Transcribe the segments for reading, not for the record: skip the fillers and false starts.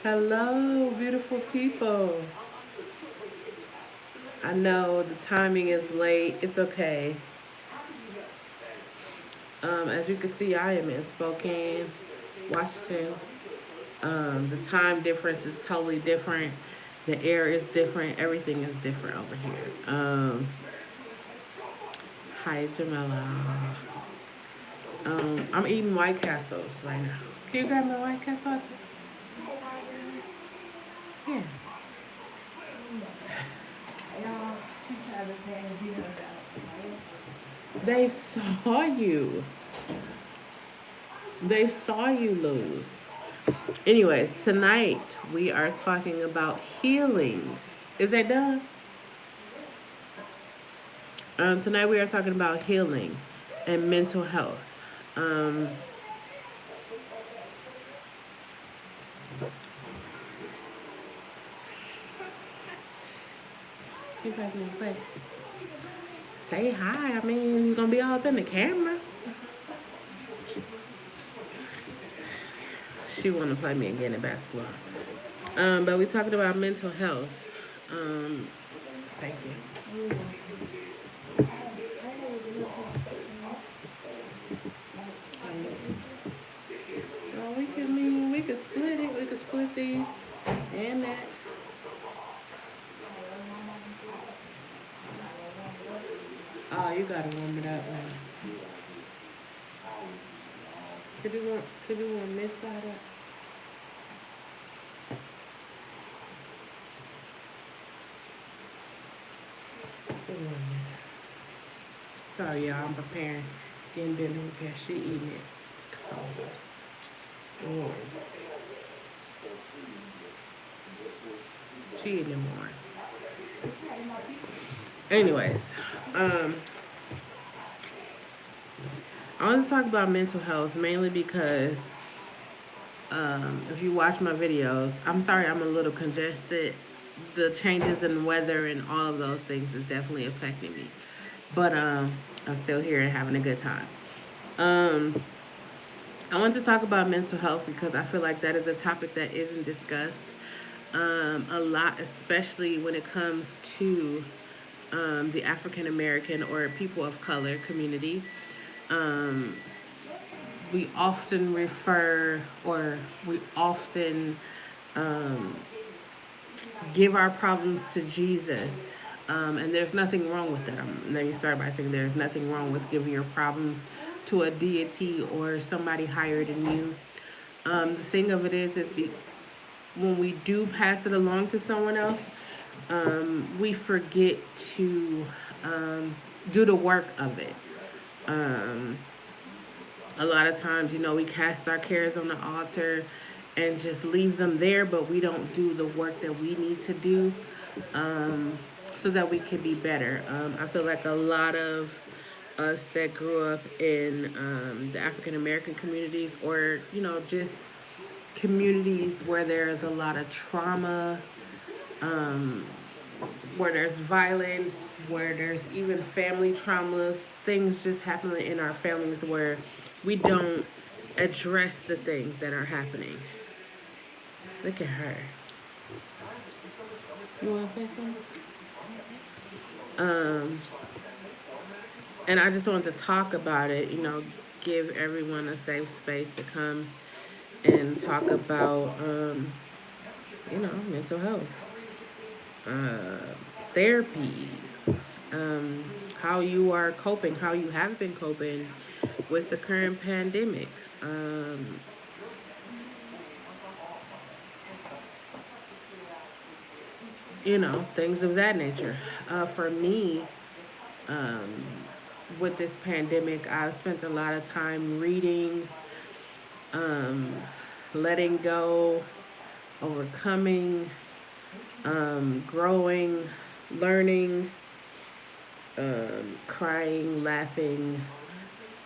Hello, beautiful people. I know the timing is late. It's okay. As you can see, I am in Spokane, Washington. The time difference is totally different. The air is different. Everything is different over here. Hi, Jamila. I'm eating White Castles right now. Can you grab my White Castle? Yeah. They saw you. They saw you lose. Anyways, tonight we are talking about healing. Is that done? Tonight we are talking about healing and mental health. You guys need to play. Say hi. I mean, you're gonna be all up in the camera. She wanna play me again in basketball. But we talking about mental health. Thank you. Well, we could split it. We could split these and that. Oh, you gotta warm it up now. Could you warm this side up? Sorry, y'all. I'm preparing. Getting dinner prepared. She eating it cold. Warm. She eating it warm. Anyways, I want to talk about mental health mainly because if you watch my videos, I'm sorry I'm a little congested. The changes in weather and all of those things is definitely affecting me. But I'm still here and having a good time. Um, I want to talk about mental health because I feel like that is a topic that isn't discussed a lot, especially when it comes to the African American or people of color community. Um, we often refer or we often um, give our problems to Jesus. And there's nothing wrong with that. Let me start by saying there's nothing wrong with giving your problems to a deity or somebody higher than you. The thing of it is when we do pass it along to someone else, we forget to do the work of it. Um, a lot of times, we cast our cares on the altar and just leave them there, but we don't do the work that we need to do so that we can be better. I feel like a lot of us that grew up in the African American communities or, just communities where there's a lot of trauma, um, where there's violence, where there's even family traumas, things just happening in our families where we don't address the things that are happening. Look at her. You want to say something? Um, and I just want to talk about it, give everyone a safe space to come and talk about, mental health, uh, therapy, um, how you are coping, how you have been coping with the current pandemic. Things of that nature. For me, um, with this pandemic, I've spent a lot of time reading, um, letting go, overcoming, growing, learning, crying, laughing.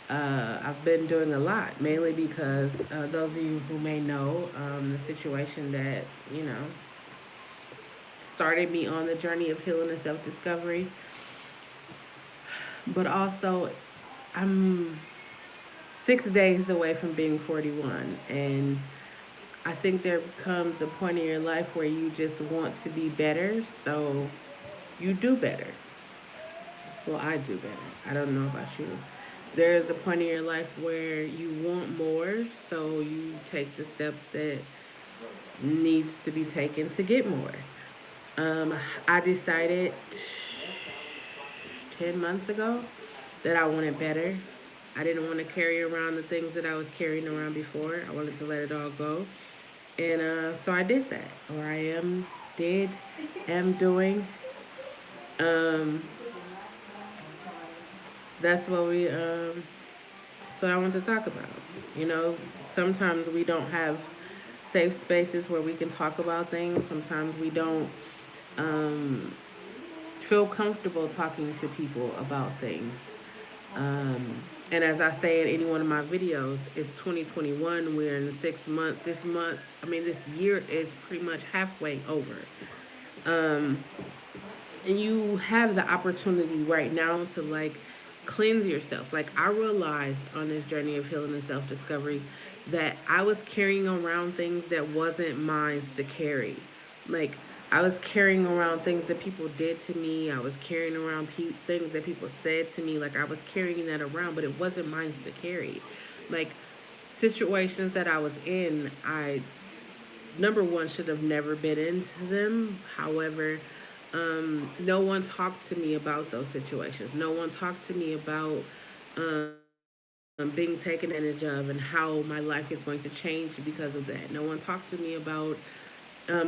I've been doing a lot, mainly because those of you who may know the situation that, started me on the journey of healing and self discovery, but also I'm 6 days away from being 41, and I think there comes a point in your life where you just want to be better, so you do better. Well, I do better. I don't know about you. There's a point in your life where you want more, so you take the steps that needs to be taken to get more. Um, I decided 10 months ago that I wanted better. I didn't want to carry around the things that I was carrying around before. I wanted to let it all go. And so I did that. Or I am doing. Um, that's what that's what I want to talk about. You know, sometimes we don't have safe spaces where we can talk about things. Sometimes we don't um, feel comfortable talking to people about things. And as I say in any one of my videos, it's 2021. We're in the 6 month. This year is pretty much halfway over. Um, and you have the opportunity right now to like cleanse yourself. Like I realized on this journey of healing and self-discovery that I was carrying around things that wasn't mine to carry. Like I was carrying around things that people did to me. I was carrying around things that people said to me. Like I was carrying that around, but it wasn't mine to carry. Like situations that I was in, I number one should have never been into them. However, no one talked to me about those situations. No one talked to me about being taken advantage of and how my life is going to change because of that. No one talked to me about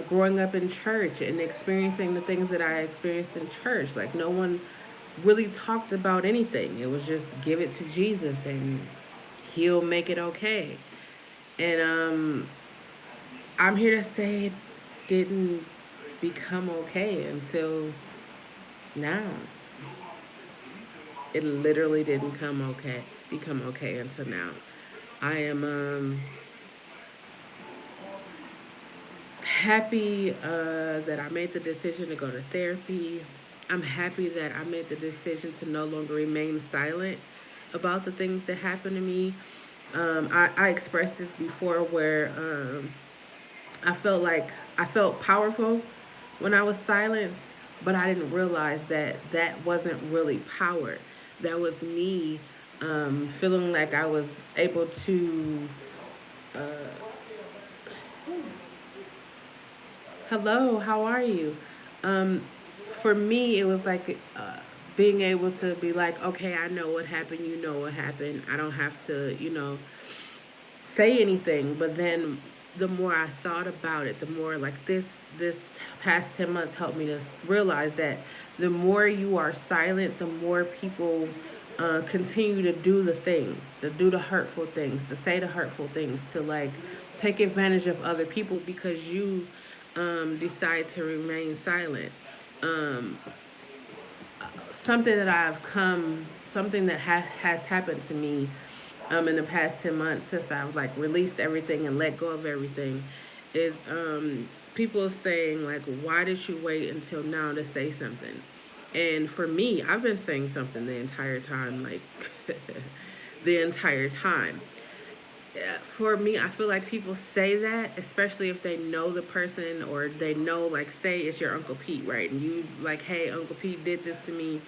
growing up in church and experiencing the things that I experienced in church. Like, no one really talked about anything. It was just give it to Jesus and he'll make it okay. And I'm here to say it didn't become okay until now. It literally didn't become okay until now. I am happy that I made the decision to go to therapy. I'm happy that I made the decision to no longer remain silent about the things that happened to me. I expressed this before where I felt powerful when I was silenced, but I didn't realize that that wasn't really power. That was me feeling like I was able to. Uh, Hello, how are you? Um, for me, it was like being able to be like, okay, I know what happened. You know what happened. I don't have to, say anything. But then the more I thought about it, the more like this past 10 months helped me to realize that the more you are silent, the more people continue to do the things, to do the hurtful things, to say the hurtful things, to like take advantage of other people because you decide to remain silent. Um, something that has happened to me in the past 10 months since I've like released everything and let go of everything is people saying like, why did you wait until now to say something? And for me, I've been saying something the entire time, like the entire time. For me, I feel like people say that, especially if they know the person or they know, like, say it's your Uncle Pete, right? And you, like, hey, Uncle Pete did this to me.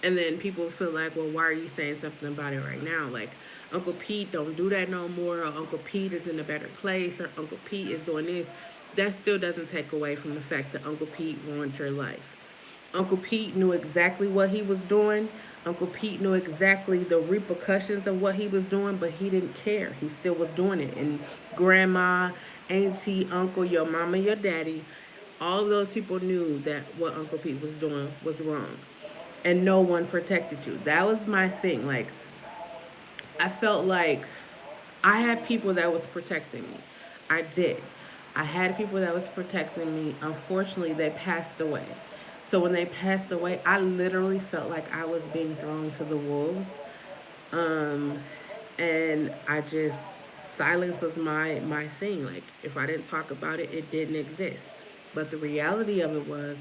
And then people feel like, well, why are you saying something about it right now? Like, Uncle Pete don't do that no more, or Uncle Pete is in a better place, or Uncle Pete is doing this. That still doesn't take away from the fact that Uncle Pete ruined your life. Uncle Pete knew exactly what he was doing. Uncle Pete knew exactly the repercussions of what he was doing, but he didn't care. He still was doing it. And grandma, auntie, uncle, your mama, your daddy, all of those people knew that what Uncle Pete was doing was wrong. And no one protected you. That was my thing. Like, I felt like I had people that was protecting me. I did. I had people that was protecting me. Unfortunately, they passed away. So when they passed away, I literally felt like I was being thrown to the wolves. Um, and I just silence was my thing. Like if I didn't talk about it, it didn't exist. But the reality of it was,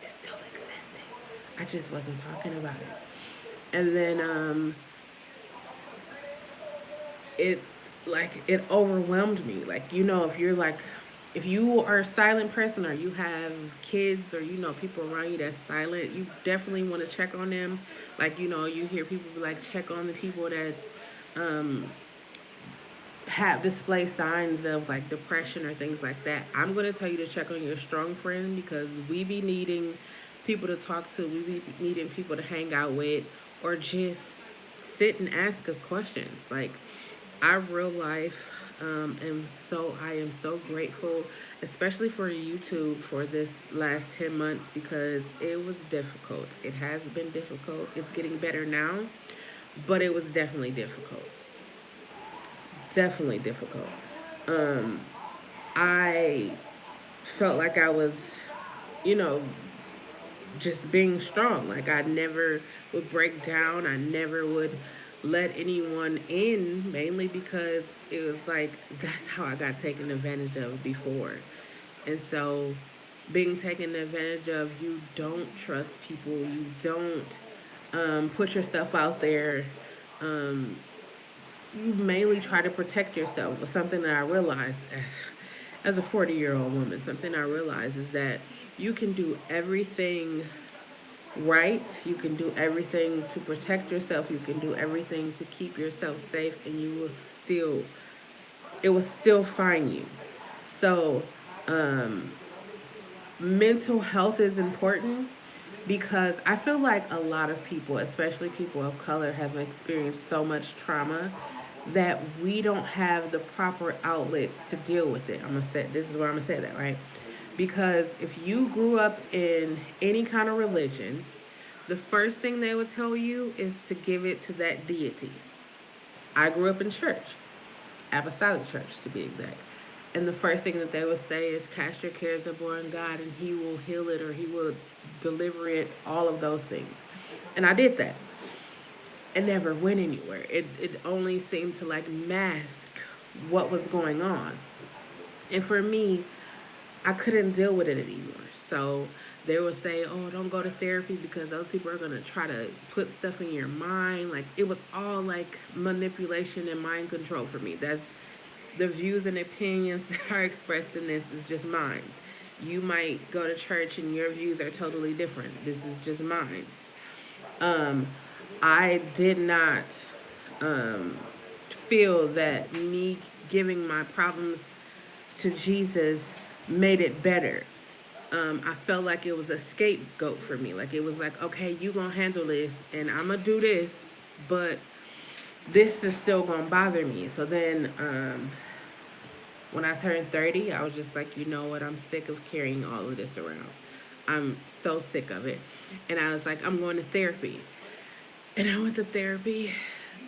it still existed. I just wasn't talking about it. And then it like it overwhelmed me. Like, you know, if you're like, if you are a silent person or you have kids or you know people around you that's silent, you definitely want to check on them. Like, you know, you hear people be like, check on the people that's um have display signs of like depression or things like that. I'm going to tell you to check on your strong friend, because we be needing people to talk to, we be needing people to hang out with, or just sit and ask us questions. Like, our real life, and so I am so grateful, especially for YouTube for this last 10 months, because it was difficult. It has been difficult. It's getting better now, but it was definitely difficult. Definitely difficult. Um, I felt like I was, you know, just being strong. Like, I never would break down. I never would let anyone in, mainly because it was like that's how I got taken advantage of before. And so, being taken advantage of, you don't trust people, you don't put yourself out there. Um, you mainly try to protect yourself. But something that I realized as a 40-year-old woman, something I realized is that you can do everything right. You can do everything to protect yourself. You can do everything to keep yourself safe, and it will still find you. So, um, mental health is important, because I feel like a lot of people, especially people of color, have experienced so much trauma that we don't have the proper outlets to deal with it. I'm gonna say this is where I'm gonna say that, right? Because if you grew up in any kind of religion, the first thing they would tell you is to give it to that deity. I grew up in church, apostolic church to be exact. And the first thing that they would say is, cast your cares upon God and He will heal it, or He will deliver it, all of those things. And I did that. It never went anywhere. It only seemed to like mask what was going on. And for me, I couldn't deal with it anymore. So they would say, oh, don't go to therapy because those people are going to try to put stuff in your mind. Like, it was all like manipulation and mind control for me. That's the views and opinions that are expressed in this is just mine. You might go to church and your views are totally different. This is just mine. Um, I did not um, feel that me giving my problems to Jesus made it better. I felt like it was a scapegoat for me. Like, it was like, okay, you gonna handle this and I'm gonna do this, but this is still gonna bother me. So then, when I turned 30, I was just like, you know what? I'm sick of carrying all of this around. I'm so sick of it. And I was like, I'm going to therapy. And I went to therapy.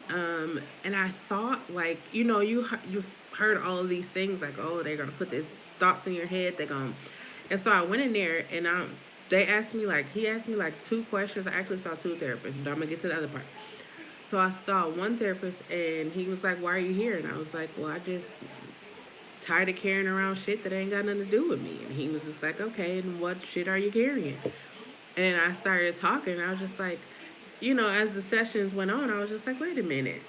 And I thought, like, you know, you've heard all of these things, like, oh, they're going to put these thoughts in your head. They're going to. And so I went in there, and he asked me like two questions. I actually saw two therapists, but I'm going to get to the other part. So I saw one therapist, and he was like, why are you here? And I was like, well, I just tired of carrying around shit that ain't got nothing to do with me. And he was just like, okay, and what shit are you carrying? And I started talking, and I was just like, you know, as the sessions went on, I was just like, wait a minute.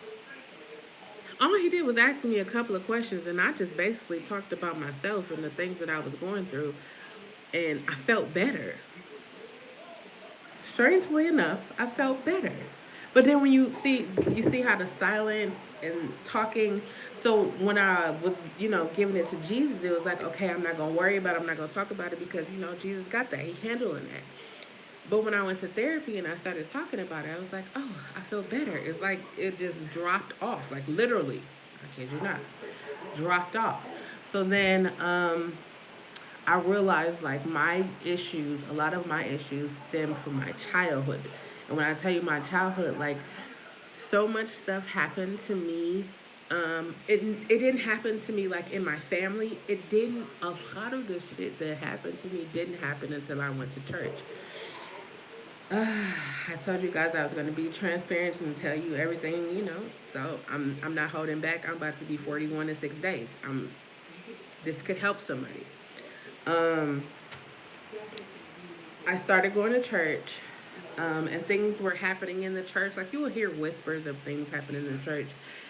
All he did was ask me a couple of questions, and I just basically talked about myself and the things that I was going through, and I felt better. Strangely enough, I felt better. But then when you see how the silence and talking. So when I was, you know, giving it to Jesus, it was like, okay, I'm not gonna worry about it. I'm not gonna talk about it because, you know, Jesus got that. He's handling that. But when I went to therapy and I started talking about it, I was like, oh, I feel better. It's like it just dropped off, like literally. I kid you not, dropped off. So then I realized like my issues, a lot of my issues stem from my childhood. And when I tell you my childhood, like so much stuff happened to me. It didn't happen to me like in my family. It didn't. A lot of the shit that happened to me didn't happen until I went to church. I told you guys I was going to be transparent and tell you everything, you know. So I'm not holding back. I'm about to be 41 in 6 days. This could help somebody. Um, I started going to church, and things were happening in the church. Like, you would hear whispers of things happening in the church,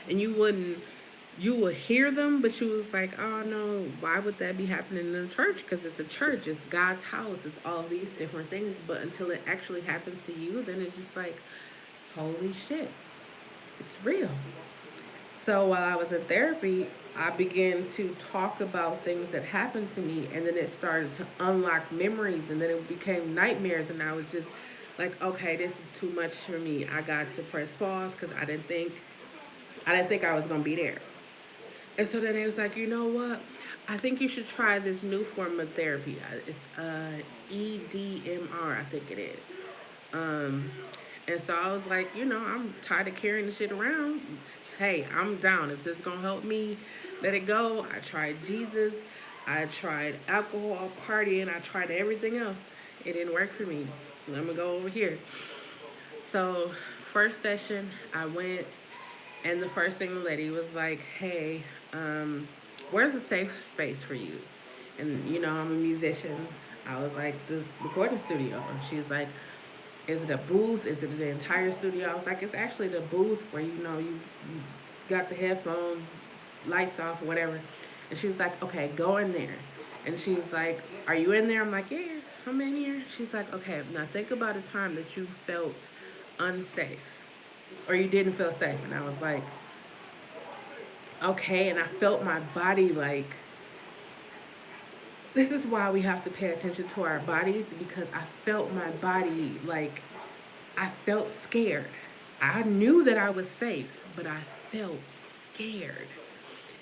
and you wouldn't you will hear them, but you was like, oh no, why would that be happening in the church? Because it's a church, it's God's house, it's all these different things. But until it actually happens to you, then it's just like, holy shit, it's real. So while I was in therapy, I began to talk about things that happened to me, and then it started to unlock memories, and then it became nightmares, and I was just like, okay, this is too much for me. I got to press pause because I didn't think I was gonna be there. And so then it was like, you know what? I think you should try this new form of therapy. It's EDMR, I think it is. Um, and so I was like, I'm tired of carrying the shit around. Hey, I'm down. If this is gonna help me, let it go. I tried Jesus. I tried alcohol, partying. I tried everything else. It didn't work for me. Let me go over here. So first session, I went, and the first thing the lady was like, "Hey, where's a safe space for you?" And I'm a musician. I was like, the recording studio. And she was like, is it a booth? Is it the entire studio? I was like, it's actually the booth where you got the headphones, lights off, whatever. And she was like, okay, go in there. And she was like, are you in there? I'm like, yeah, I'm in here. She's like, okay, now think about a time that you felt unsafe or you didn't feel safe. And I was like, okay. And I felt my body like, this is why we have to pay attention to our bodies, because I felt my body like I felt scared. I knew that I was safe, but I felt scared.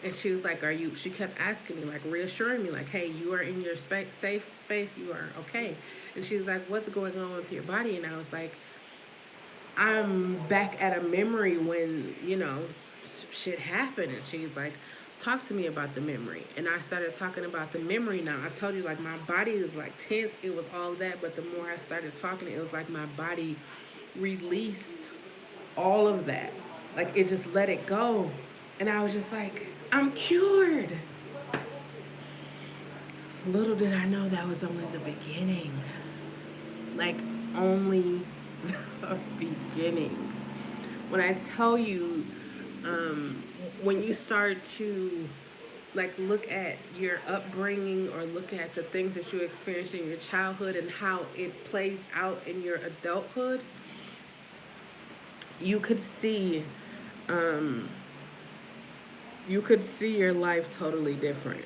And she was like, she kept asking me, like reassuring me, like, hey, you are in your safe space, you are okay. And she was like, what's going on with your body? And I was like, I'm back at a memory when, shit happened. And she's like, talk to me about the memory. And I started talking about the memory. Now I told you, like, my body is like tense, it was all that, but the more I started talking, it was like my body released all of that. Like, it just let it go. And I was just like, I'm cured. Little did I know that was only the beginning. Like, only the beginning. When I tell you, when you start to like look at your upbringing or look at the things that you experienced in your childhood and how it plays out in your adulthood, you could see um, your life totally different.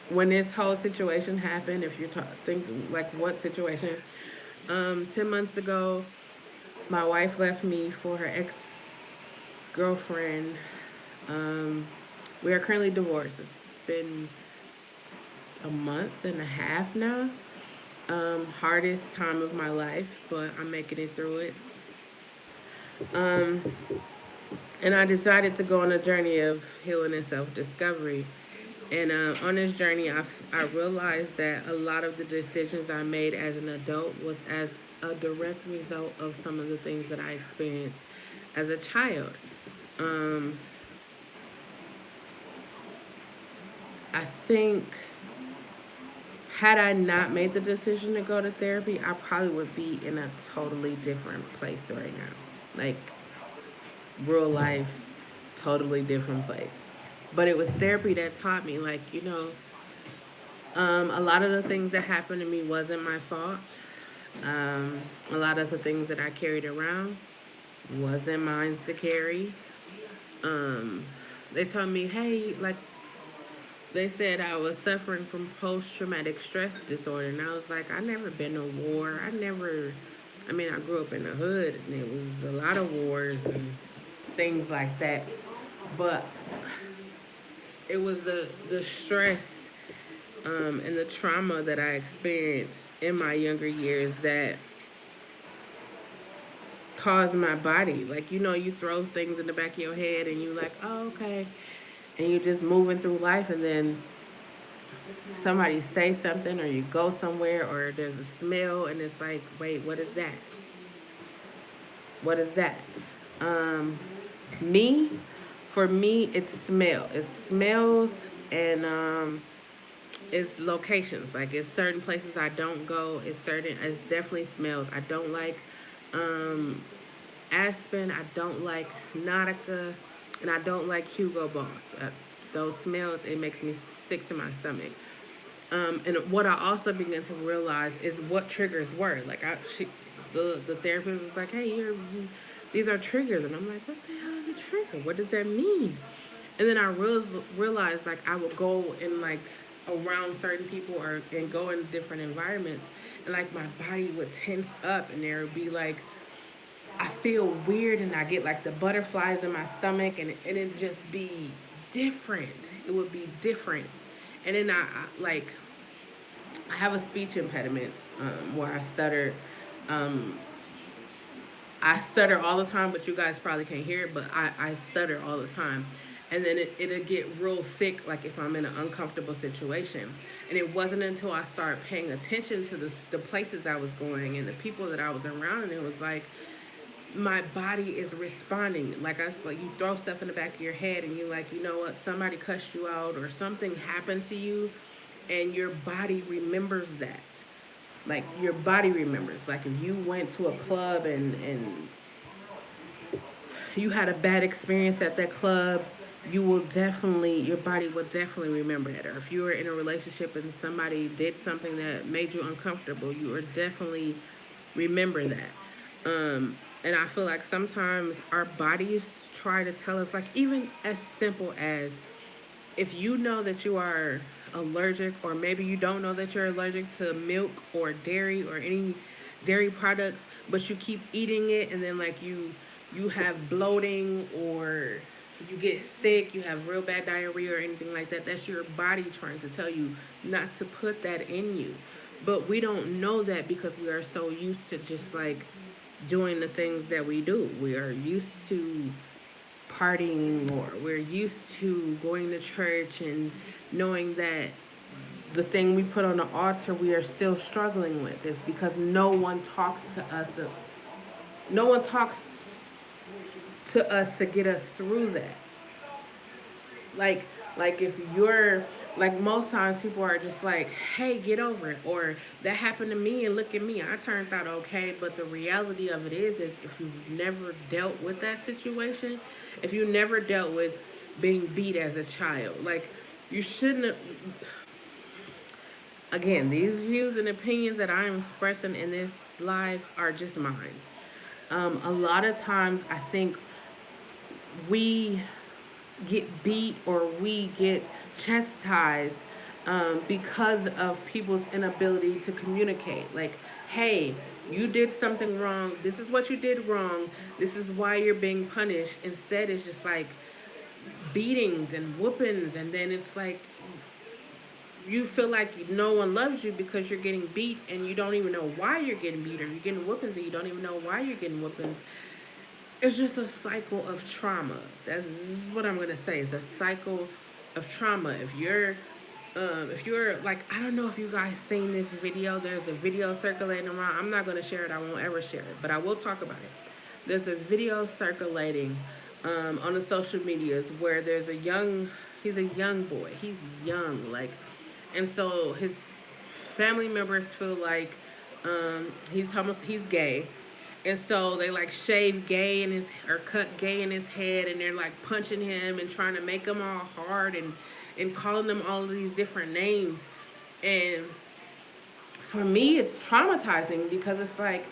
When this whole situation happened, if you're thinking like what situation, 10 months ago, my wife left me for her ex-girlfriend. Um, we are currently divorced. It's been a month and a half now. Hardest time of my life, but I'm making it through it. Um, and I decided to go on a journey of healing and self-discovery. And on this journey, I realized that a lot of the decisions I made as an adult was as a direct result of some of the things that I experienced as a child. Um, I think had I not made the decision to go to therapy, I probably would be in a totally different place right now. Like, real life, totally different place. But it was therapy that taught me, like, a lot of the things that happened to me wasn't my fault. A lot of the things that I carried around wasn't mine to carry. Um, they told me, hey, like, they said I was suffering from post-traumatic stress disorder. And I was like, I never been to war. I grew up in the hood, and it was a lot of wars and things like that. But it was the stress and the trauma that I experienced in my younger years that caused my body. Like, you throw things in the back of your head and you like, oh, okay. And you're just moving through life, and then somebody say something, or you go somewhere, or there's a smell, and it's like, wait, what is that? What is that? Um, me, for me, it's smell. It smells, and it's locations. Like, it's certain places I don't go. It's definitely smells. I don't like um, Aspen. I don't like Nautica. and I don't like Hugo Boss. Those smells, it makes me sick to my stomach. And what I also began to realize is what triggers were. Like the therapist was like, "Hey, these are triggers," and I'm like, "What the hell is a trigger? What does that mean?" And then I realized like I would go and like around certain people or and go in different environments, and like my body would tense up, and there would be like I feel weird, and I get like the butterflies in my stomach, and it'd just be different. It would be different, and then like I have a speech impediment where I stutter. Um, I stutter all the time, but you guys probably can't hear it. But I stutter all the time, and then it'll get real thick, like if I'm in an uncomfortable situation. And it wasn't until I started paying attention to the places I was going and the people that I was around, and it was like my body is responding. Like you throw stuff in the back of your head, and you like, you know what, somebody cussed you out or something happened to you, and your body remembers that. Like your body remembers. Like if you went to a club and you had a bad experience at that club, your body will definitely remember it. Or if you were in a relationship and somebody did something that made you uncomfortable, you will definitely remember that. And I feel like sometimes our bodies try to tell us, like even as simple as if you know that you are allergic, or maybe you don't know that you're allergic to milk or dairy or any dairy products, but you keep eating it, and then like you have bloating, or you get sick, you have real bad diarrhea or anything like that, that's your body trying to tell you not to put that in you. But we don't know that because we are so used to just like doing the things that we do. We are used to partying more. We're used to going to church and knowing that the thing we put on the altar we are still struggling with. It's because no one talks to us. No one talks to us to get us through that. Like like if you're like most times people are just like, hey, get over it, or that happened to me and look at me, I turned out okay. But the reality of it is if you've never dealt with that situation, if you never dealt with being beat as a child, like you shouldn't have, again, these views and opinions that I'm expressing in this live are just mine. A lot of times I think we get beat or we get chastised because of people's inability to communicate. Like, hey, you did something wrong. This is what you did wrong. This is why you're being punished. Instead, it's just like beatings and whoopings. And then it's like you feel like no one loves you because you're getting beat and you don't even know why you're getting beat, or you're getting whoopings and you don't even know why you're getting whoopings. It's just a cycle of trauma. This is what I'm gonna say. It's a cycle of trauma. If you're like, I don't know if you guys seen this video. There's a video circulating around. I'm not gonna share it. I won't ever share it, but I will talk about it. There's a video circulating on the social medias where he's a young boy. He's young, like, and so his family members feel like he's gay, and so they like shave gay in his or cut gay in his head, and they're like punching him and trying to make him all hard and calling them all of these different names. And for me, it's traumatizing because it's like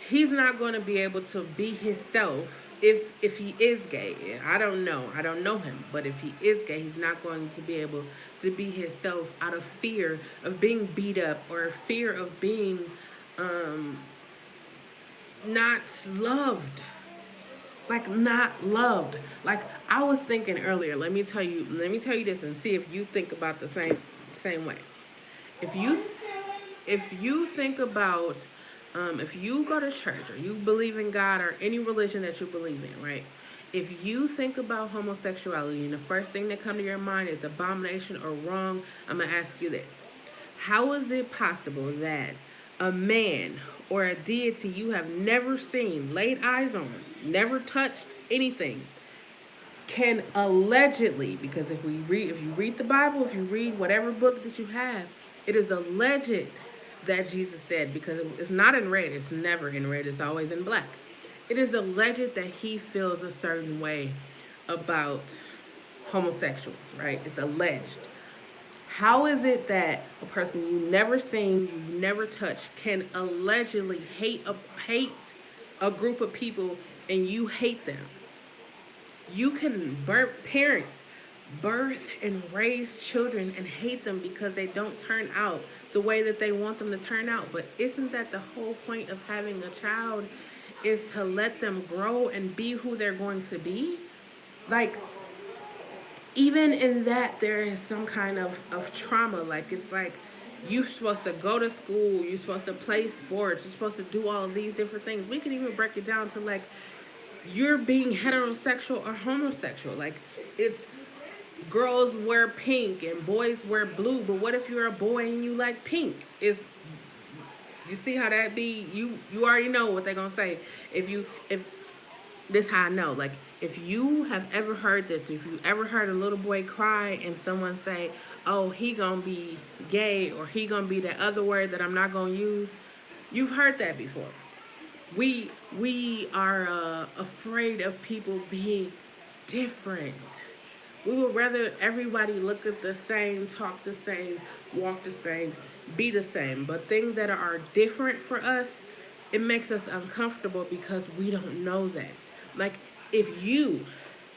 he's not going to be able to be himself if he is gay. I don't know him, but if he is gay, he's not going to be able to be himself out of fear of being beat up or fear of being not loved. Like not loved. Like I was thinking earlier, let me tell you this and see if you think about the same way. If you if you think about if you go to church or you believe in God or any religion that you believe in, right? If you think about homosexuality and the first thing that comes to your mind is abomination or wrong, I'm gonna ask you this: how is it possible that a man or a deity you have never seen, laid eyes on, never touched anything, can allegedly, because if you read the Bible, if you read whatever book that you have, it is alleged that Jesus said, because it's not in red, it's never in red, it's always in black. It is alleged that he feels a certain way about homosexuals, right? It's alleged. How is it that a person you never seen, you've never touched, can allegedly hate a group of people and you hate them? You can parents birth and raise children and hate them because they don't turn out the way that they want them to turn out. But isn't that the whole point of having a child, is to let them grow and be who they're going to be? Like, even in that, there is some kind of trauma. Like, it's like you're supposed to go to school, you're supposed to play sports, you're supposed to do all of these different things. We can even break it down to like you're being heterosexual or homosexual. Like, it's girls wear pink and boys wear blue, but what if you're a boy and you like pink? Is you see how that be? You already know what they're gonna say. If this how I know. Like, if you have ever heard this, if you ever heard a little boy cry and someone say, "Oh, he gonna be gay," or "He gonna be that other word that I'm not gonna use," you've heard that before. We are afraid of people being different. We would rather everybody look at the same, talk the same, walk the same, be the same. But things that are different for us, it makes us uncomfortable because we don't know that. Like, if you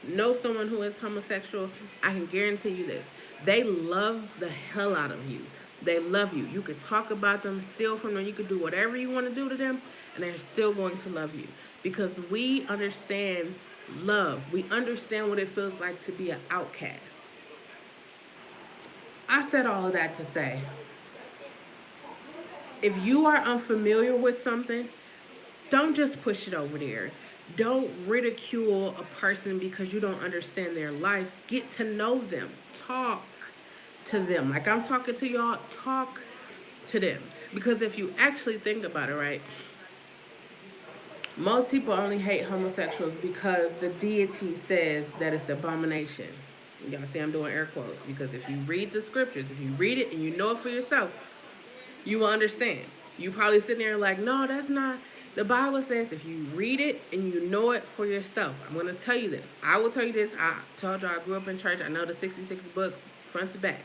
know someone who is homosexual, I can guarantee you this. They love the hell out of you. They love you. You could talk about them, steal from them. You could do whatever you want to do to them, and they're still going to love you. Because we understand love. We understand what it feels like to be an outcast. I said all of that to say, if you are unfamiliar with something, don't just push it over there. Don't ridicule a person because you don't understand their life. Get to know them. Talk to them. Like I'm talking to y'all, talk to them. Because if you actually think about it, right, most people only hate homosexuals because the deity says that it's abomination. Y'all see I'm doing air quotes because if you read the scriptures, if you read it and you know it for yourself, you will understand. You probably sitting there like, no, that's not. The Bible says if you read it and you know it for yourself. I'm going to tell you this. I will tell you this. I told you I grew up in church. I know the 66 books front to back.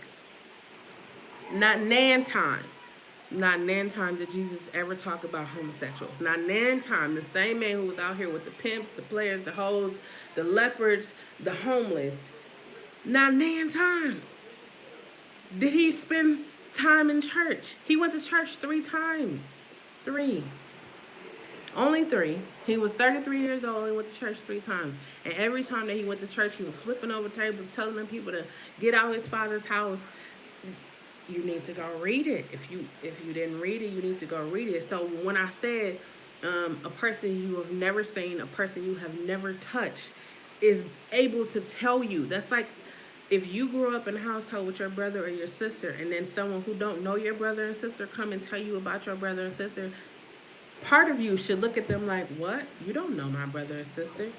Not nan time. Not nan time did Jesus ever talk about homosexuals. Not nan time. The same man who was out here with the pimps, the players, the hoes, the leopards, the homeless. Not nan time did he spend time in church. He went to church 3 times. 3. Only 3. He was 33 years old. He went to church 3 times. And every time that he went to church, he was flipping over tables, telling them people to get out his father's house. You need to go read it. If you didn't read it, you need to go read it. So when I said a person you have never seen, a person you have never touched, is able to tell you, that's like if you grew up in a household with your brother or your sister, and then someone who don't know your brother and sister come and tell you about your brother and sister, part of you should look at them like, what? You don't know my brother and sister.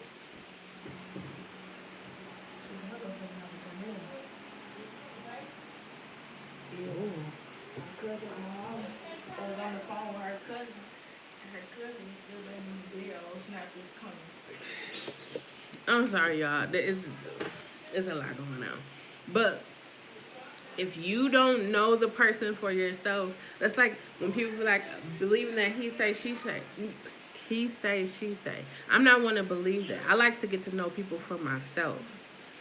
Cousin, mom was on the phone with her cousin, and her cousin is still letting the video snap is coming. I'm sorry, y'all. It's a lot going on. But if you don't know the person for yourself, that's like when people be like believing that he say, she say. He say, she say. I'm not one to believe that. I like to get to know people for myself.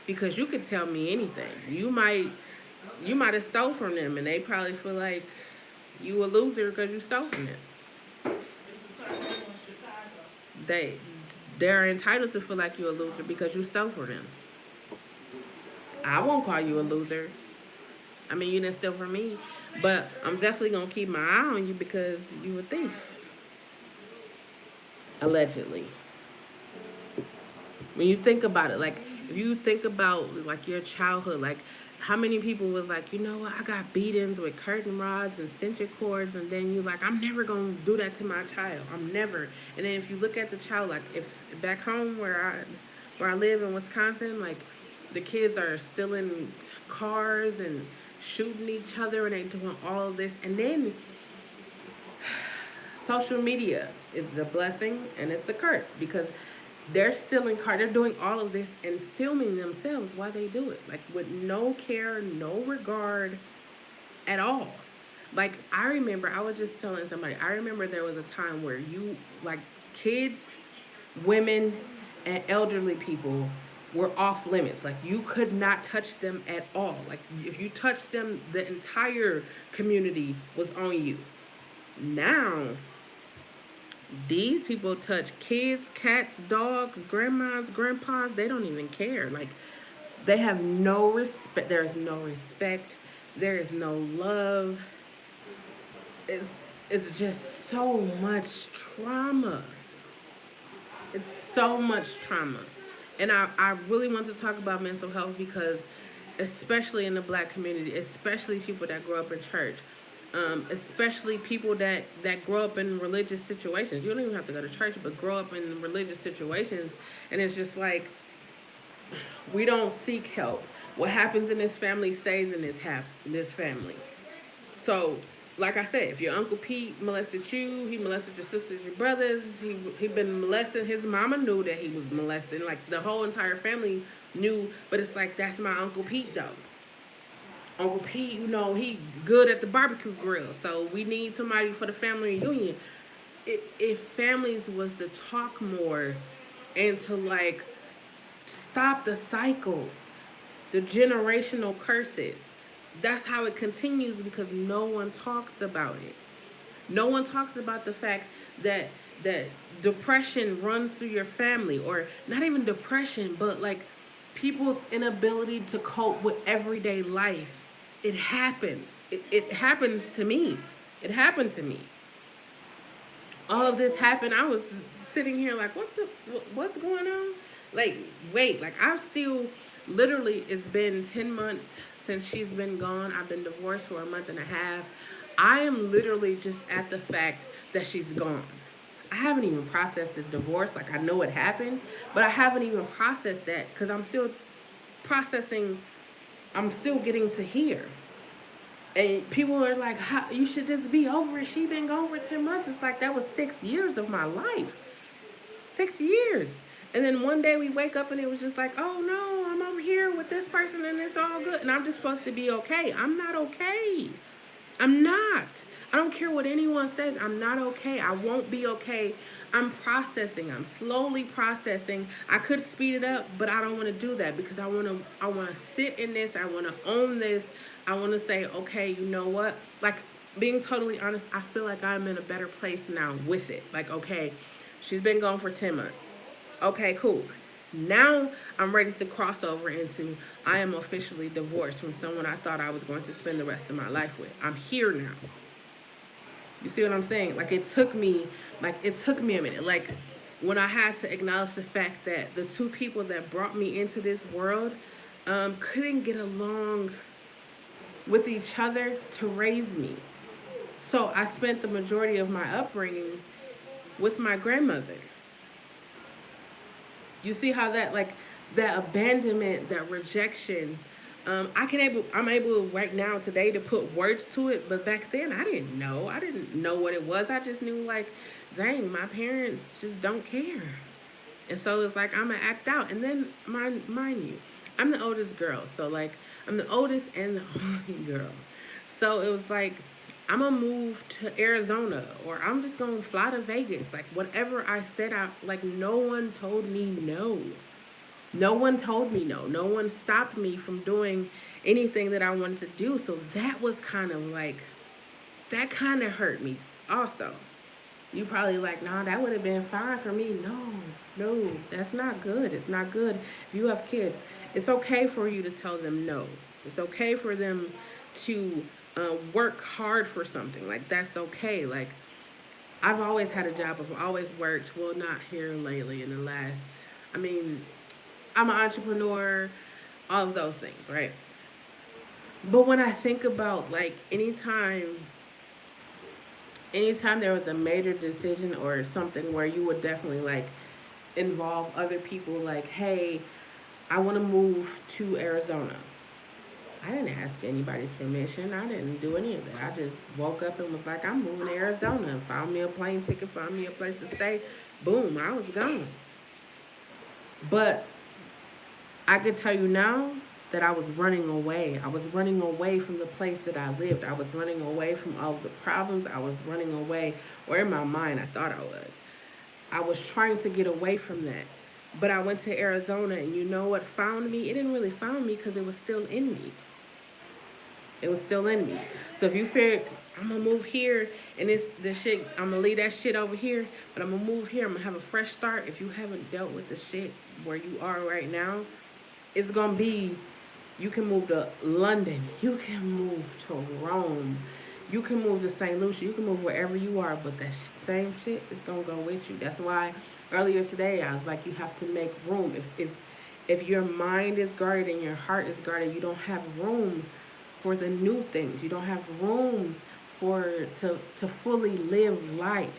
Because you could tell me anything. You might have stole from them, and they probably feel like you a loser because you stole from them. They're entitled to feel like you're a loser because you stole from them. I won't call you a loser. I mean, you didn't steal from me, but I'm definitely gonna keep my eye on you because you a thief. Allegedly. When you think about it, like if you think about like your childhood, like how many people was like, you know what, I got beatings with curtain rods and extension cords, and then you like, I'm never gonna do that to my child. I'm never. And then if you look at the child, like if back home where I live in Wisconsin, like the kids are stealing cars and shooting each other, and they doing all of this, and then social media is a blessing and it's a curse because They're still in car. They're doing all of this and filming themselves while they do it, like with no care, no regard at all. Like I remember, I was just telling somebody. I remember there was a time where you like kids, women, and elderly people were off limits. Like you could not touch them at all. Like if you touched them, the entire community was on you. Now these people touch kids, cats, dogs, grandmas, grandpas. They don't even care. Like they have no respect. There is no respect. There is no love. It's it's just so much trauma. It's so much trauma. And I really want to talk about mental health because especially in the black community, especially people that grow up in church, especially people that grow up in religious situations. You don't even have to go to church, but grow up in religious situations, and it's just like we don't seek help. What happens in this family stays in this family. So, like I said, if your Uncle Pete molested you, he molested your sisters, your brothers, he been molested. His mama knew that he was molesting. Like the whole entire family knew, but it's like that's my Uncle Pete though. Uncle Pete, he good at the barbecue grill, so we need somebody for the family reunion. If families was to talk more and to like stop the cycles, the generational curses. That's how it continues because no one talks about it. No one talks about the fact that that depression runs through your family, or not even depression, but like people's inability to cope with everyday life. It happens. It happens to me. It happened to me. All of this happened. I was sitting here like, what's going on? Like, wait, like I'm still, literally, it's been 10 months since she's been gone. I've been divorced for a month and a half. I am literally just at the fact that she's gone. I haven't even processed the divorce. Like I know it happened, but I haven't even processed that because I'm still processing. I'm still getting to here. And people are like, how, you should just be over it. She been gone for 10 months. It's like that was 6 years of my life. 6 years. And then one day we wake up and it was just like, oh no, I'm over here with this person and it's all good. And I'm just supposed to be okay. I'm not okay. I'm not. I don't care what anyone says. I'm not okay. I won't be okay. I'm processing. I'm slowly processing. I could speed it up, but I don't want to do that because I want to sit in this. I want to own this. I want to say, okay, you know what? Like being totally honest, I feel like I'm in a better place now with it. Like, okay, she's been gone for 10 months. Okay, cool. Now I'm ready to cross over into I am officially divorced from someone I thought I was going to spend the rest of my life with. I'm here now. You see what I'm saying? Like it took me a minute. Like when I had to acknowledge the fact that the two people that brought me into this world couldn't get along with each other to raise me. So I spent the majority of my upbringing with my grandmother. You see how that abandonment, that rejection, I'm able right now today to put words to it, but back then I didn't know. I didn't know what it was. I just knew like, dang, my parents just don't care. And so it's like I'm gonna act out. And then mind you, I'm the oldest girl. So like I'm the oldest and the only girl. So it was like I'm gonna move to Arizona or I'm just gonna fly to Vegas. Like whatever I said out, like no one told me no. No one told me no. No one stopped me from doing anything that I wanted to do. So that was kind of like that kind of hurt me also. You probably like, nah, that would have been fine for me. No, no, that's not good. It's not good. If you have kids, it's okay for you to tell them no. It's okay for them to work hard for something. Like, that's okay. Like, I've always had a job. I've always worked. Well, not here lately in the last, I mean, I'm an entrepreneur, all of those things, right? But when I think about like anytime there was a major decision or something where you would definitely like involve other people, like, hey, I want to move to Arizona. I didn't ask anybody's permission. I didn't do any of that. I just woke up and was like, I'm moving to Arizona, and found me a plane ticket, found me a place to stay. Boom, I was gone. But I could tell you now that I was running away. I was running away from the place that I lived. I was running away from all of the problems. I was running away, or in my mind, I thought I was. I was trying to get away from that. But I went to Arizona, and you know what found me? It didn't really find me because it was still in me. It was still in me. So if you figured I'm gonna move here and this shit, I'm gonna leave that shit over here, but I'm gonna move here, I'm gonna have a fresh start. If you haven't dealt with the shit where you are right now, it's gonna be, you can move to London, you can move to Rome, you can move to St. Lucia, you can move wherever you are, but that same shit is gonna go with you. That's why earlier today I was like, you have to make room. If your mind is guarded and your heart is guarded, you don't have room for the new things. You don't have room to fully live life.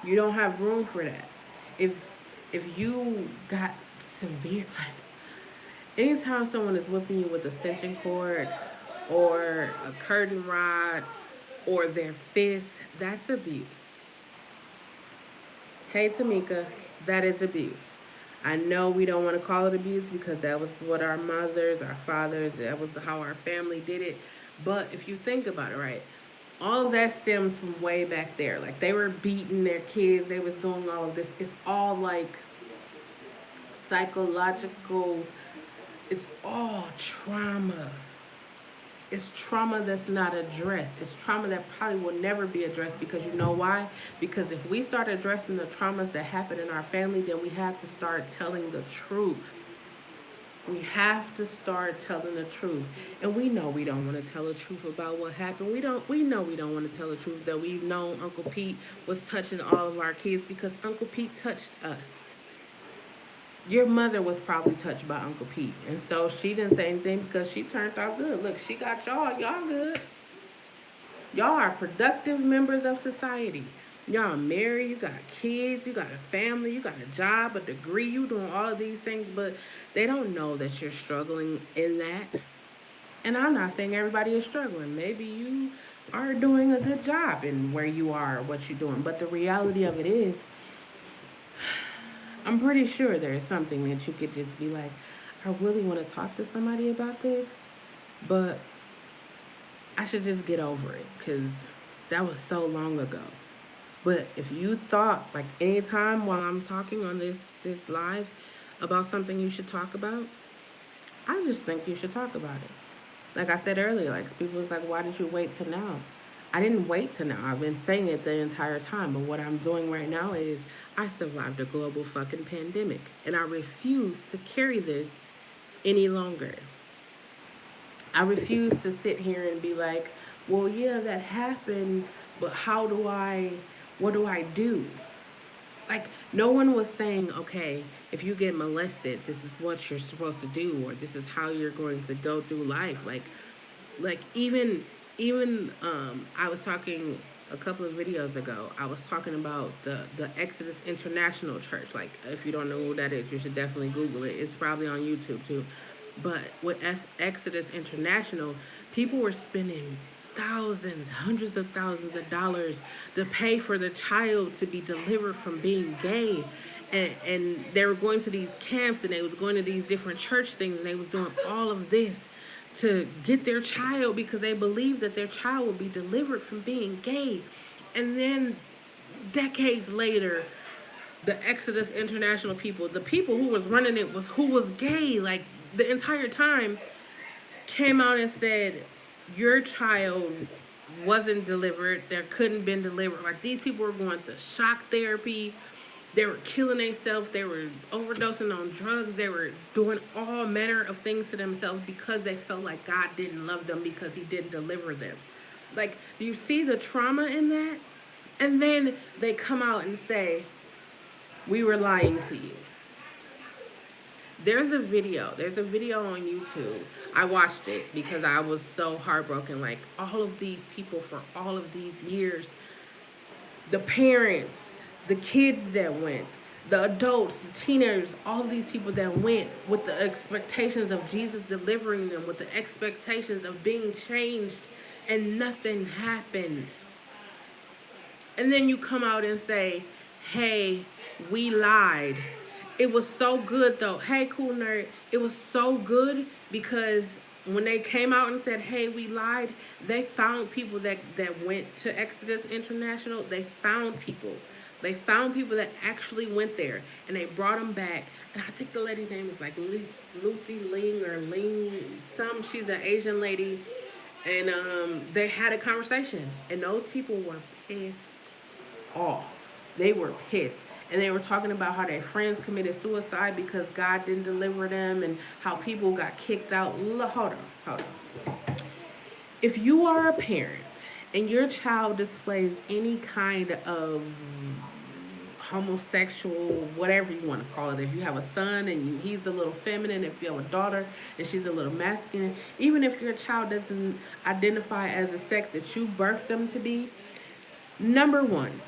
You don't have room for that. If you got severe, like, anytime someone is whipping you with a extension cord or a curtain rod or their fist, that's abuse. Hey Tamika, that is abuse. I know we don't want to call it abuse because that was what our mothers, our fathers, that was how our family did it. But if you think about it, right, all of that stems from way back there. Like, they were beating their kids, they was doing all of this. It's all like psychological, it's all trauma. It's trauma that's not addressed. It's trauma that probably will never be addressed, because you know why? Because if we start addressing the traumas that happen in our family, then we have to start telling the truth. We have to start telling the truth. And we know we don't want to tell the truth about what happened. We know we don't want to tell the truth that we know Uncle Pete was touching all of our kids, because Uncle Pete touched us. Your mother was probably touched by Uncle Pete. And so she didn't say anything because she turned out good. Look, she got y'all. Y'all good. Y'all are productive members of society. Y'all married, you got kids, you got a family, you got a job, a degree, you doing all of these things, but they don't know that you're struggling in that. And I'm not saying everybody is struggling. Maybe you are doing a good job in where you are, what you're doing. But the reality of it is, I'm pretty sure there is something that you could just be like, I really want to talk to somebody about this, but I should just get over it because that was so long ago. But if you thought, like, anytime while I'm talking on this live about something you should talk about, I just think you should talk about it. Like I said earlier, like, people was like, why did you wait till now? I didn't wait till now. I've been saying it the entire time. But what I'm doing right now is I survived a global fucking pandemic. And I refuse to carry this any longer. I refuse to sit here and be like, well, yeah, that happened, but what do I do? Like, no one was saying, okay, if you get molested, this is what you're supposed to do, or this is how you're going to go through life. Like even I was talking a couple of videos ago. I was talking about the Exodus International Church. Like, if you don't know who that is, you should definitely Google it. It's probably on YouTube too. But with Exodus International, people were spending thousands, hundreds of thousands of dollars to pay for the child to be delivered from being gay. And they were going to these camps, and they was going to these different church things, and they was doing all of this to get their child because they believed that their child would be delivered from being gay. And then decades later, the Exodus International people, the people who was running it was who was gay, like, the entire time, came out and said, your child wasn't delivered, there couldn't been delivered. Like, these people were going to shock therapy, they were killing themselves, they were overdosing on drugs, they were doing all manner of things to themselves because they felt like God didn't love them because he didn't deliver them. Like, do you see the trauma in that? And then they come out and say, we were lying to you. There's a video on YouTube. I watched it because I was so heartbroken. Like, all of these people for all of these years, the parents, the kids that went, the adults, the teenagers, all of these people that went with the expectations of Jesus delivering them, with the expectations of being changed, and nothing happened. And then you come out and say, hey, we lied. It was so good though. Hey, cool nerd. It was so good because when they came out and said, "Hey, we lied," they found people that went to Exodus International. They found people. They found people that actually went there, and they brought them back. And I think the lady's name is like Lucy Ling or Ling. She's an Asian lady, and they had a conversation, and those people were pissed off. They were pissed. And they were talking about how their friends committed suicide because God didn't deliver them and how people got kicked out. Hold on. If you are a parent and your child displays any kind of homosexual, whatever you want to call it, if you have a son and he's a little feminine, if you have a daughter and she's a little masculine, even if your child doesn't identify as the sex that you birthed them to be, number one,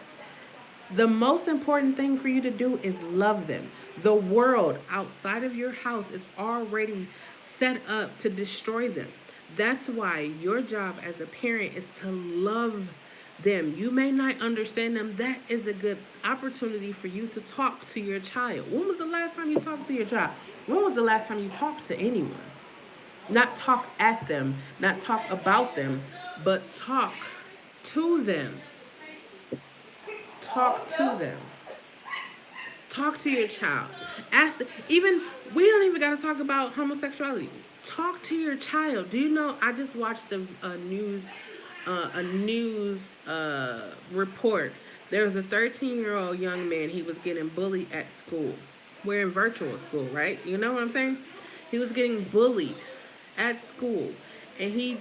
the most important thing for you to do is love them. The world outside of your house is already set up to destroy them. That's why your job as a parent is to love them. You may not understand them. That is a good opportunity for you to talk to your child. When was the last time you talked to your child? When was the last time you talked to anyone? Not talk at them, not talk about them, but talk to them. Talk to them. Talk to your child. Ask. Even we don't even got to talk about homosexuality. Talk to your child. Do you know? I just watched a news report. There was a 13-year-old young man. He was getting bullied at school. We're in virtual school, right? You know what I'm saying? He was getting bullied at school, and he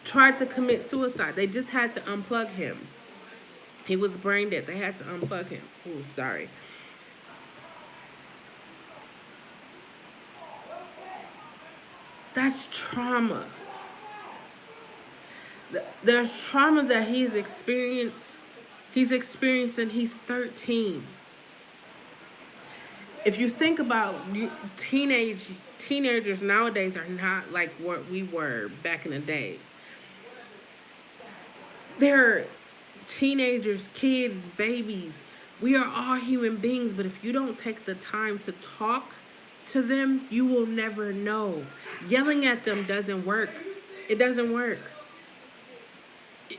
tried to commit suicide. They just had to unplug him. He was brain dead. They had to unplug him. Oh, sorry. That's trauma. There's trauma that he's experienced. He's experiencing. He's 13. If you think about teenagers nowadays are not like what we were back in the day. They're teenagers, kids, babies. We are all human beings, but if you don't take the time to talk to them, you will never know. Yelling at them doesn't work. It doesn't work.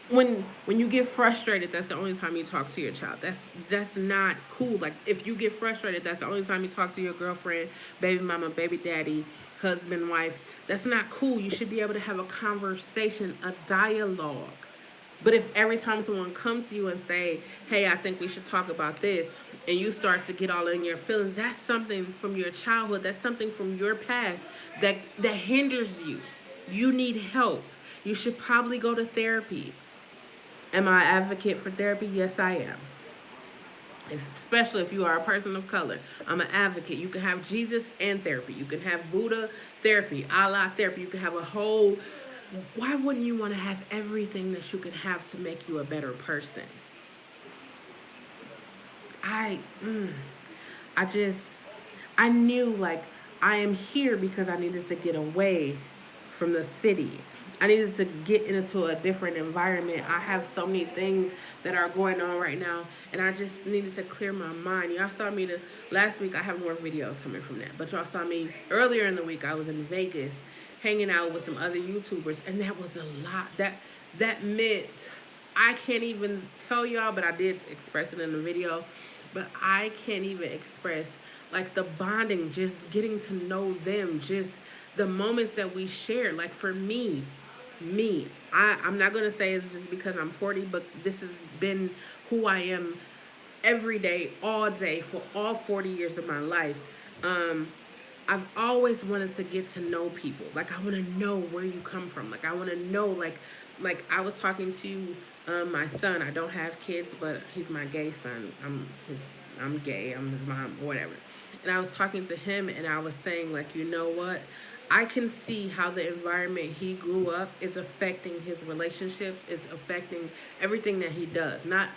When you get frustrated, that's the only time you talk to your child. That's not cool. Like if you get frustrated, that's the only time you talk to your girlfriend, baby mama, baby daddy, husband, wife. That's not cool. You should be able to have a conversation, a dialogue. But if every time someone comes to you and say, "Hey, I think we should talk about this," and you start to get all in your feelings, that's something from your childhood. That's something from your past that hinders you. You need help. You should probably go to therapy. Am I an advocate for therapy? Yes, I am. Especially if you are a person of color. I'm an advocate. You can have Jesus and therapy. You can have Buddha therapy, Allah therapy. You can have a whole... Why wouldn't you want to have everything that you can have to make you a better person? I knew like I am here because I needed to get away from the city. I needed to get into a different environment. I have so many things that are going on right now, and I just needed to clear my mind. Y'all saw me last week. I have more videos coming from that, but y'all saw me earlier in the week. I was in Vegas hanging out with some other YouTubers, and that was a lot. That meant, I can't even tell y'all, but I did express it in the video, but I can't even express like the bonding, just getting to know them, just the moments that we shared. Like for me, I'm not gonna say it's just because I'm 40, but this has been who I am every day, all day, for all 40 years of my life. I've always wanted to get to know people. Like I want to know where you come from. Like I want to know, like I was talking to my son. I don't have kids, but he's my gay son. I'm gay. I'm his mom, whatever. And I was talking to him, and I was saying, like, you know what? I can see how the environment he grew up is affecting his relationships, is affecting everything that he does. Not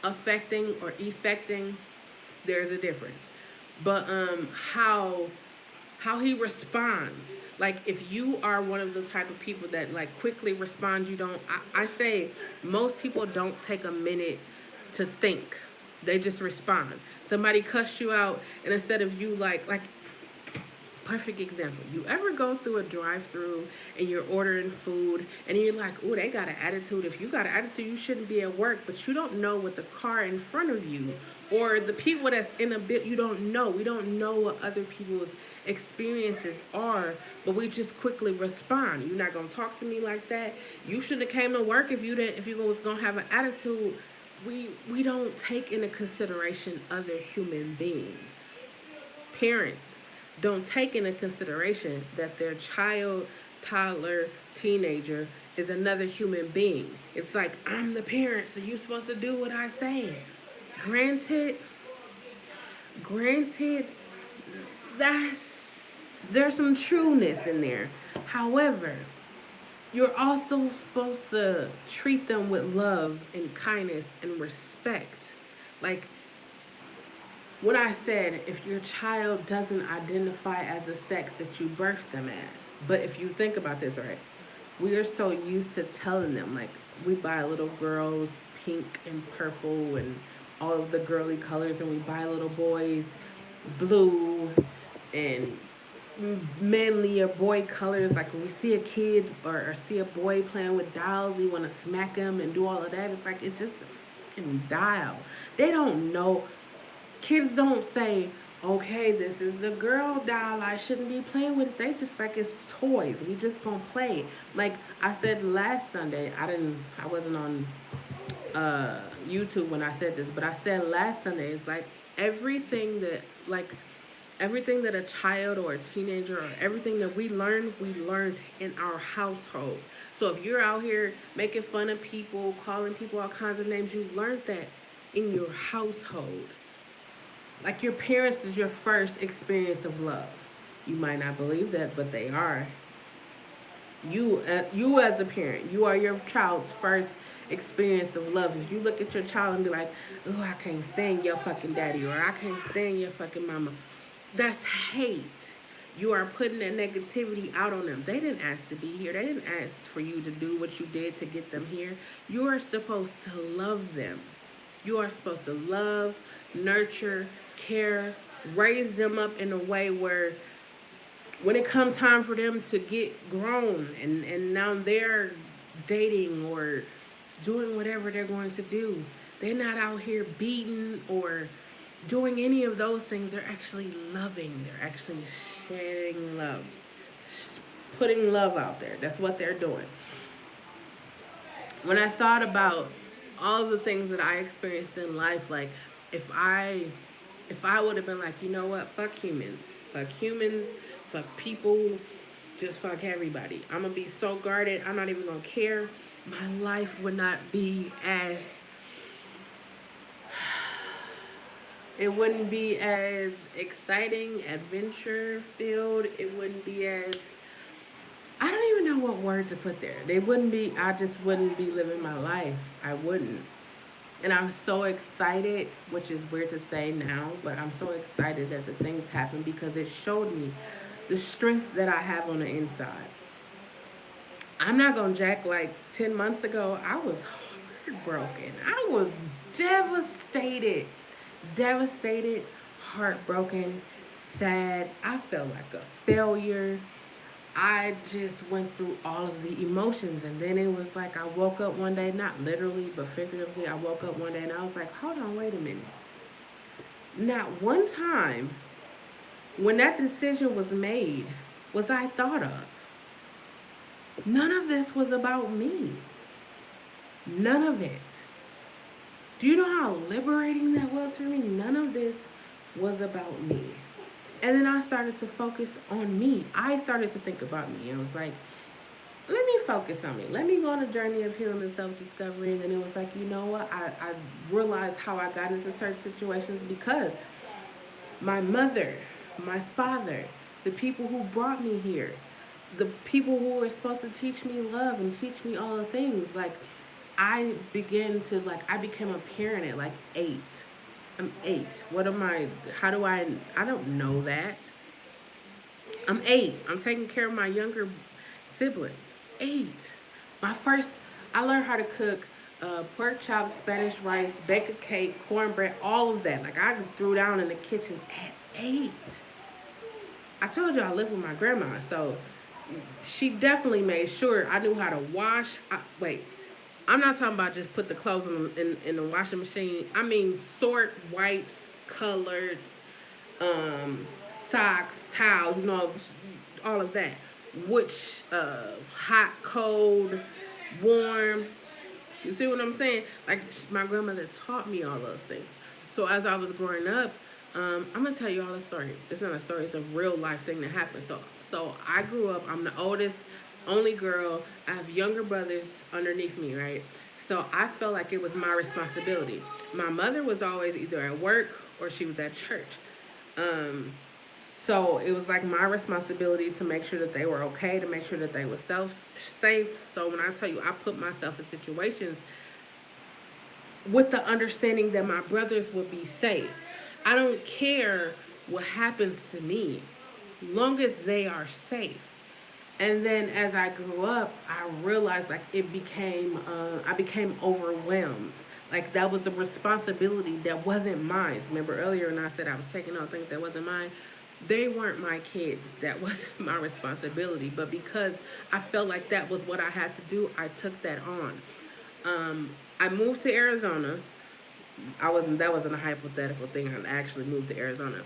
affecting or effecting. There's a difference. But how he responds. Like if you are one of the type of people that like quickly responds, you don't, I say most people don't take a minute to think. They just respond. Somebody cussed you out, and instead of you like perfect example. You ever go through a drive-through and you're ordering food and you're like, "Oh, they got an attitude. If you got an attitude, you shouldn't be at work." But you don't know what the car in front of you or the people that's in a bit. You don't know. We don't know what other people's experiences are, but we just quickly respond. You're not gonna talk to me like that. You shouldn't have came to work if you didn't. If you was gonna have an attitude. We don't take into consideration other human beings. Parents don't take into consideration that their child, toddler, teenager is another human being. It's like, I'm the parent, so you're supposed to do what I say. Granted, granted, there's some trueness in there. However, you're also supposed to treat them with love and kindness and respect. Like, when I said, if your child doesn't identify as the sex that you birthed them as, but if you think about this, right, we are so used to telling them, like, we buy little girls pink and purple and all of the girly colors, and we buy little boys blue and manly or boy colors. Like, if we see a kid or see a boy playing with dolls, we want to smack him and do all of that. It's like, it's just a fucking dial. They don't know. Kids don't say, okay, this is a girl doll, I shouldn't be playing with it. They just like, it's toys. We just gonna play. Like I said last Sunday, I wasn't on YouTube when I said this, but I said last Sunday, it's like everything that a child or a teenager or everything that we learned in our household. So if you're out here making fun of people, calling people all kinds of names, you learned that in your household. Like, your parents is your first experience of love. You might not believe that, but they are. You as a parent, you are your child's first experience of love. If you look at your child and be like, "Oh, I can't stand your fucking daddy," or "I can't stand your fucking mama," that's hate. You are putting that negativity out on them. They didn't ask to be here. They didn't ask for you to do what you did to get them here. You are supposed to love them. You are supposed to love, nurture, care, raise them up in a way where when it comes time for them to get grown and now they're dating or doing whatever they're going to do, they're not out here beating or doing any of those things. They're actually loving. They're actually sharing love, putting love out there. That's what they're doing. When I thought about all of the things that I experienced in life, like, if I would have been like, you know what, fuck humans, fuck people, just fuck everybody. I'm gonna be so guarded. I'm not even gonna care. My life would not be as, it wouldn't be as exciting, adventure filled. It wouldn't be as, I don't even know what word to put there. They wouldn't be, I just wouldn't be living my life. I wouldn't. And I'm so excited, which is weird to say now, but I'm so excited that the things happened because it showed me the strength that I have on the inside. I'm not going to jack. Like 10 months ago, I was heartbroken. I was devastated, heartbroken, sad. I felt like a failure. I just went through all of the emotions, and then it was like I woke up one day, not literally but figuratively. I woke up one day and I was like, hold on, wait a minute. Not one time when that decision was made was I thought of. None of this was about me. None of it. Do you know how liberating that was for me? None of this was about me. And then I started to focus on me. I started to think about me. It was like, let me focus on me. Let me go on a journey of healing and self-discovery. And it was like, you know what? I realized how I got into certain situations because my mother, my father, the people who brought me here, the people who were supposed to teach me love and teach me all the things. Like, I became a parent at like 8. I'm 8. What am I? I don't know that. I'm 8. I'm taking care of my younger siblings. 8. I learned how to cook pork chops, Spanish rice, bake a cake, cornbread, all of that. Like I threw down in the kitchen at 8. I told you I lived with my grandma, so she definitely made sure I knew how to wash. Wait, I'm not talking about just put the clothes in the washing machine. I mean sort whites, coloreds, socks, towels, all of that. Which hot, cold, warm. You see what I'm saying? Like my grandmother taught me all those things. So as I was growing up, I'm gonna tell you all a story. It's not a story; it's a real life thing that happened. So I grew up. I'm the oldest, only girl. I have younger brothers underneath me, right? So I felt like it was my responsibility. My mother was always either at work or she was at church. Um, so it was like my responsibility to make sure that they were okay, to make sure that they were safe. So when I tell you I put myself in situations with the understanding that my brothers would be safe. I don't care what happens to me, long as they are safe. And then as I grew up, I realized like I became overwhelmed. Like that was a responsibility that wasn't mine. Remember earlier when I said I was taking on things that wasn't mine? They weren't my kids. That wasn't my responsibility. But because I felt like that was what I had to do, I took that on. I moved to Arizona. That wasn't a hypothetical thing. I actually moved to Arizona.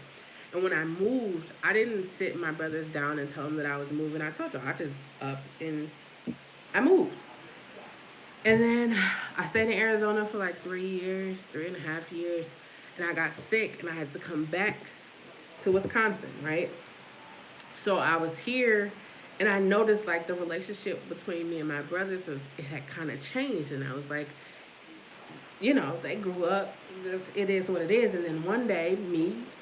And when I moved, I didn't sit my brothers down and tell them that I was moving. I told them I just up and I moved. And then I stayed in Arizona for like 3 years, 3.5 years, and I got sick and I had to come back to Wisconsin, right? So I was here and I noticed like the relationship between me and my brothers it had kind of changed, and I was like, they grew up. It is what it is. And then one day,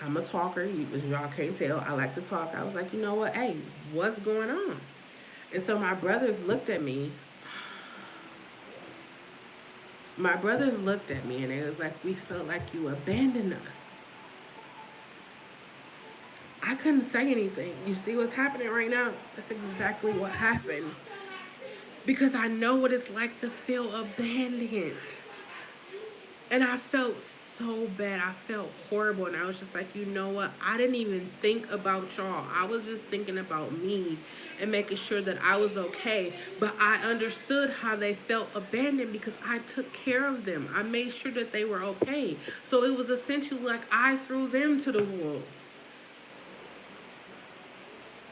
I'm a talker. As y'all can't tell, I like to talk. I was like, you know what? Hey, what's going on? And so my brothers looked at me. My brothers looked at me and it was like, we felt like you abandoned us. I couldn't say anything. You see what's happening right now? That's exactly what happened. Because I know what it's like to feel abandoned. And I felt so bad. I felt horrible. And I was just like, you know what? I didn't even think about y'all. I was just thinking about me and making sure that I was okay. But I understood how they felt abandoned because I took care of them. I made sure that they were okay. So it was essentially like I threw them to the wolves.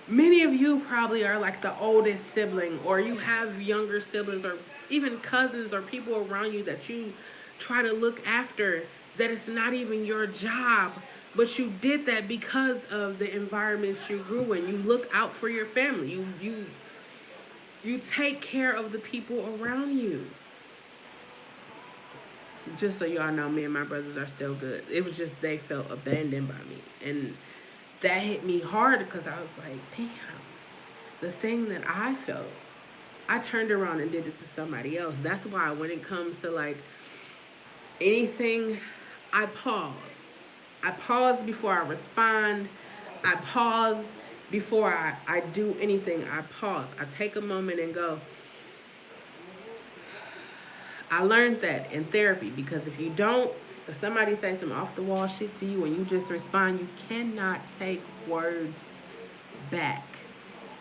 Many of you probably are like the oldest sibling, or you have younger siblings, or even cousins or people around you that you try to look after, that it's not even your job, but you did that because of the environment you grew in. You look out for your family. You take care of the people around you. Just so y'all know, me and my brothers are still good. It was just they felt abandoned by me, and that hit me hard because I was like, damn, the thing that I felt, I turned around and did it to somebody else. That's why when it comes to like anything, I pause. I pause before I respond. I pause before I do anything. I pause. I take a moment and go. I learned that in therapy because if you don't, if somebody says some off the wall shit to you and you just respond, you cannot take words back.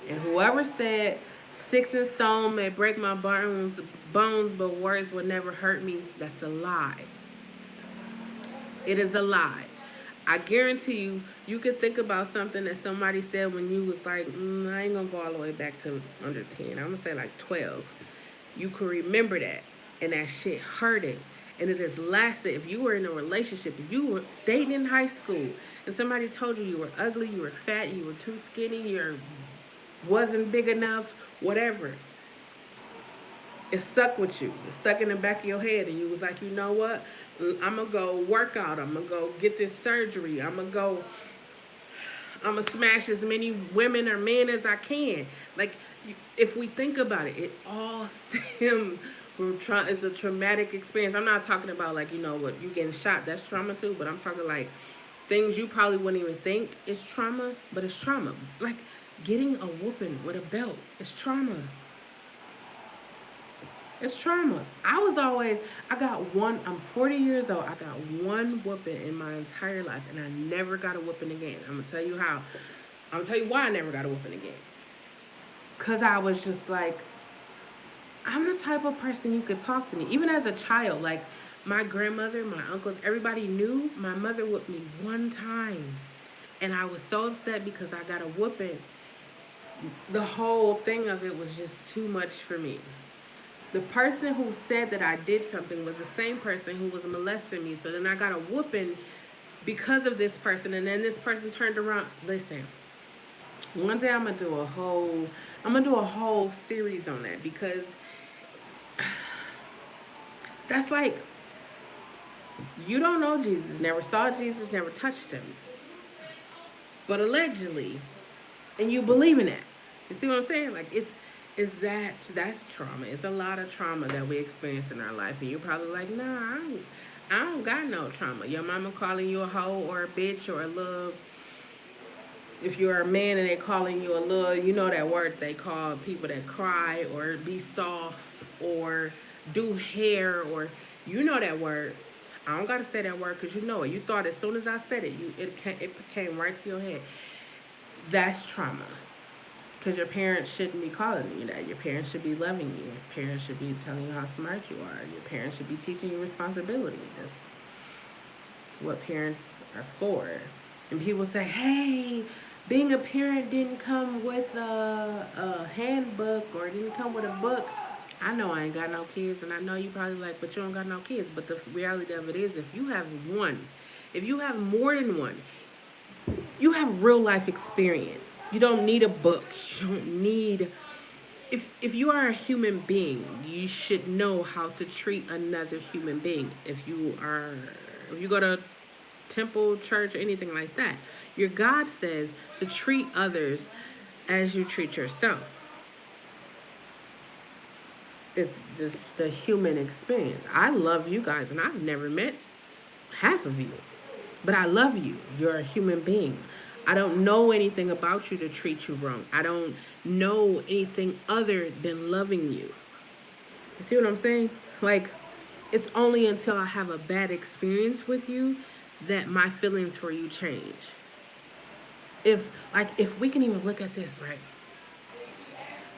And whoever said sticks and stone may break my bones, but words will never hurt me, that's a lie. It is a lie. I guarantee you, you could think about something that somebody said when you was like, I ain't gonna go all the way back to under 10. I'm gonna say like 12. You could remember that, and that shit hurted. And it has lasted. If you were in a relationship, if you were dating in high school, and somebody told you were ugly, you were fat, you were too skinny, you wasn't big enough, whatever, it stuck with you. It stuck in the back of your head, and you was like, you know what? I'm gonna go work out. I'm gonna go get this surgery. I'm gonna smash as many women or men as I can. Like, if we think about it, it all stems from trauma. It's a traumatic experience. I'm not talking about like, what, you getting shot, that's trauma too, but I'm talking like things you probably wouldn't even think is trauma, but it's trauma. Like getting a whooping with a belt is trauma. It's trauma. I got one, I'm 40 years old. I got one whooping in my entire life, and I never got a whooping again. I'm going to tell you how. I'm going to tell you why I never got a whooping again. Because I was just like, I'm the type of person you could talk to me. Even as a child, like my grandmother, my uncles, everybody knew my mother whooped me one time. And I was so upset because I got a whooping. The whole thing of it was just too much for me. The person who said that I did something was the same person who was molesting me. So then I got a whooping because of this person. And then this person turned around. Listen, one day I'm gonna do a whole series on that, because that's like, you don't know Jesus, never saw Jesus, never touched him, but allegedly, and you believe in that. You see what I'm saying? Like that's trauma. It's a lot of trauma that we experience in our life, and you're probably like, nah, I don't got no trauma. Your mama calling you a hoe or a bitch or a little. If you're a man and they calling you a little, you know that word they call people that cry or be soft or do hair, or you know that word. I don't gotta say that word because you know it. You thought as soon as I said it, it came right to your head. That's trauma. Because your parents shouldn't be calling you that. Your parents should be loving you. Your parents should be telling you how smart you are. Your parents should be teaching you responsibility. That's what parents are for. And people say, hey, being a parent didn't come with a handbook or didn't come with a book. I know I ain't got no kids, and I know you probably like, but you don't got no kids. But the reality of it is, if you have one, if you have more than one, you have real life experience. You don't need a book. You don't need. If you are a human being, you should know how to treat another human being. If you go to temple, church, or anything like that, your God says to treat others as you treat yourself. It's the human experience. I love you guys, and I've never met half of you, but I love you. You're a human being. I don't know anything about you to treat you wrong. I don't know anything other than loving you. You see what I'm saying? Like, it's only until I have a bad experience with you that my feelings for you change. If we can even look at this, right?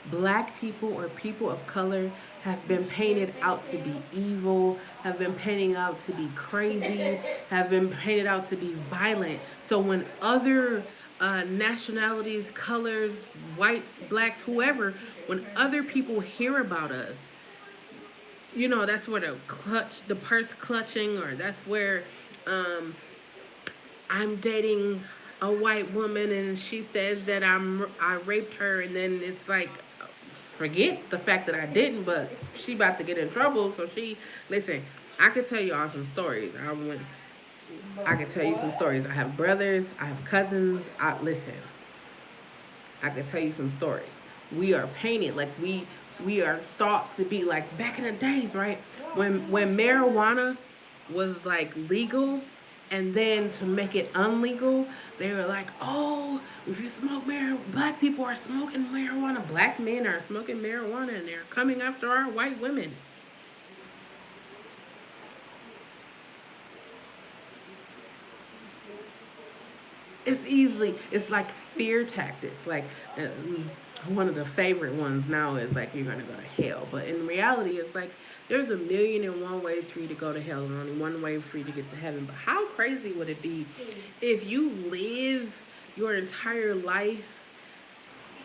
Black people or people of color have been painted out to be evil, have been painted out to be crazy, have been painted out to be violent. So when other nationalities, colors, whites, blacks, whoever, when other people hear about us, you know, that's where the purse clutching, or that's where um, I'm dating a white woman and she says that I raped her, and then it's like, forget the fact that I didn't, but she about to get in trouble. So listen, I could tell you all some stories. I could tell you some stories. I have brothers, I have cousins. I could tell you some stories. We are painted like we are thought to be like back in the days, right? When marijuana was like legal, and then to make it unlegal, they were like, oh, if you smoke marijuana, black people are smoking marijuana. Black men are smoking marijuana, and they're coming after our white women. It's like fear tactics. Like, one of the favorite ones now is like, you're going to go to hell. But in reality, it's like, there's a million and one ways for you to go to hell, and only one way for you to get to heaven. But how crazy would it be if you live your entire life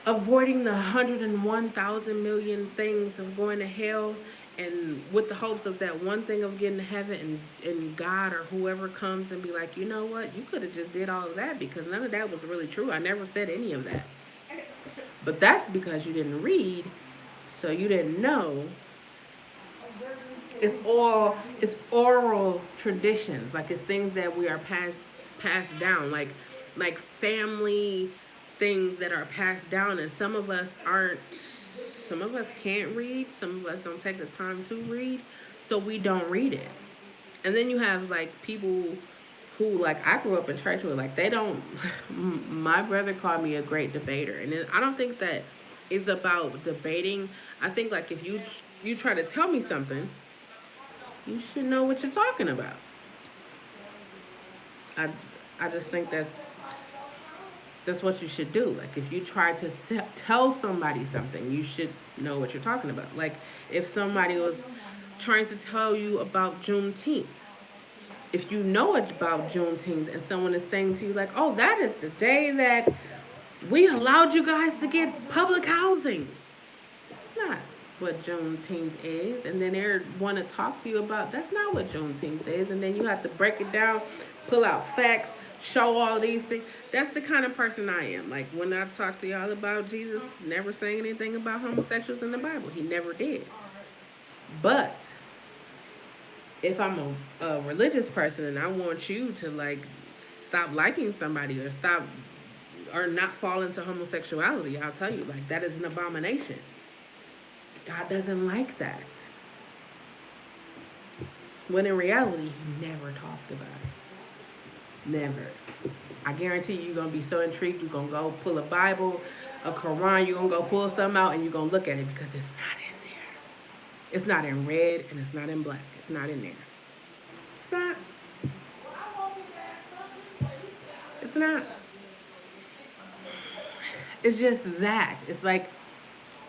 avoiding the 101,000 million things of going to hell, and with the hopes of that one thing of getting to heaven, and God or whoever comes and be like, you know what, you could have just did all of that, because none of that was really true. I never said any of that. But that's because you didn't read, so you didn't know. It's oral traditions. Like, it's things that we are passed down, like family things that are passed down, and some of us can't read, some of us don't take the time to read, so we don't read it. And then you have like people who, like, I grew up in church with, like, they don't my brother called me a great debater, and then I don't think that it's about debating. I think, like, if you you try to tell me something, you should know what you're talking about. I, I just think that's what you should do. Like if you try to tell somebody something, you should know what you're talking about. Like if somebody was trying to tell you about Juneteenth, if you know about Juneteenth and someone is saying to you like, "Oh, that is the day that we allowed you guys to get public housing," it's not what Juneteenth is, and then they want to talk to you about that's not what Juneteenth is, and then you have to break it down, pull out facts, show all these things. That's the kind of person I am. Like when I talk to y'all about Jesus never saying anything about homosexuals in the Bible, he never did. But if I'm a religious person and I want you to like stop liking somebody or stop or not fall into homosexuality, I'll tell you like that is an abomination. God doesn't like that. When in reality, he never talked about it. Never. I guarantee you're going to be so intrigued, you're going to go pull a Bible, a Quran, you're going to go pull something out and you're going to look at it because it's not in there. It's not in red and it's not in black. It's not in there. It's not. It's not. It's just that. It's like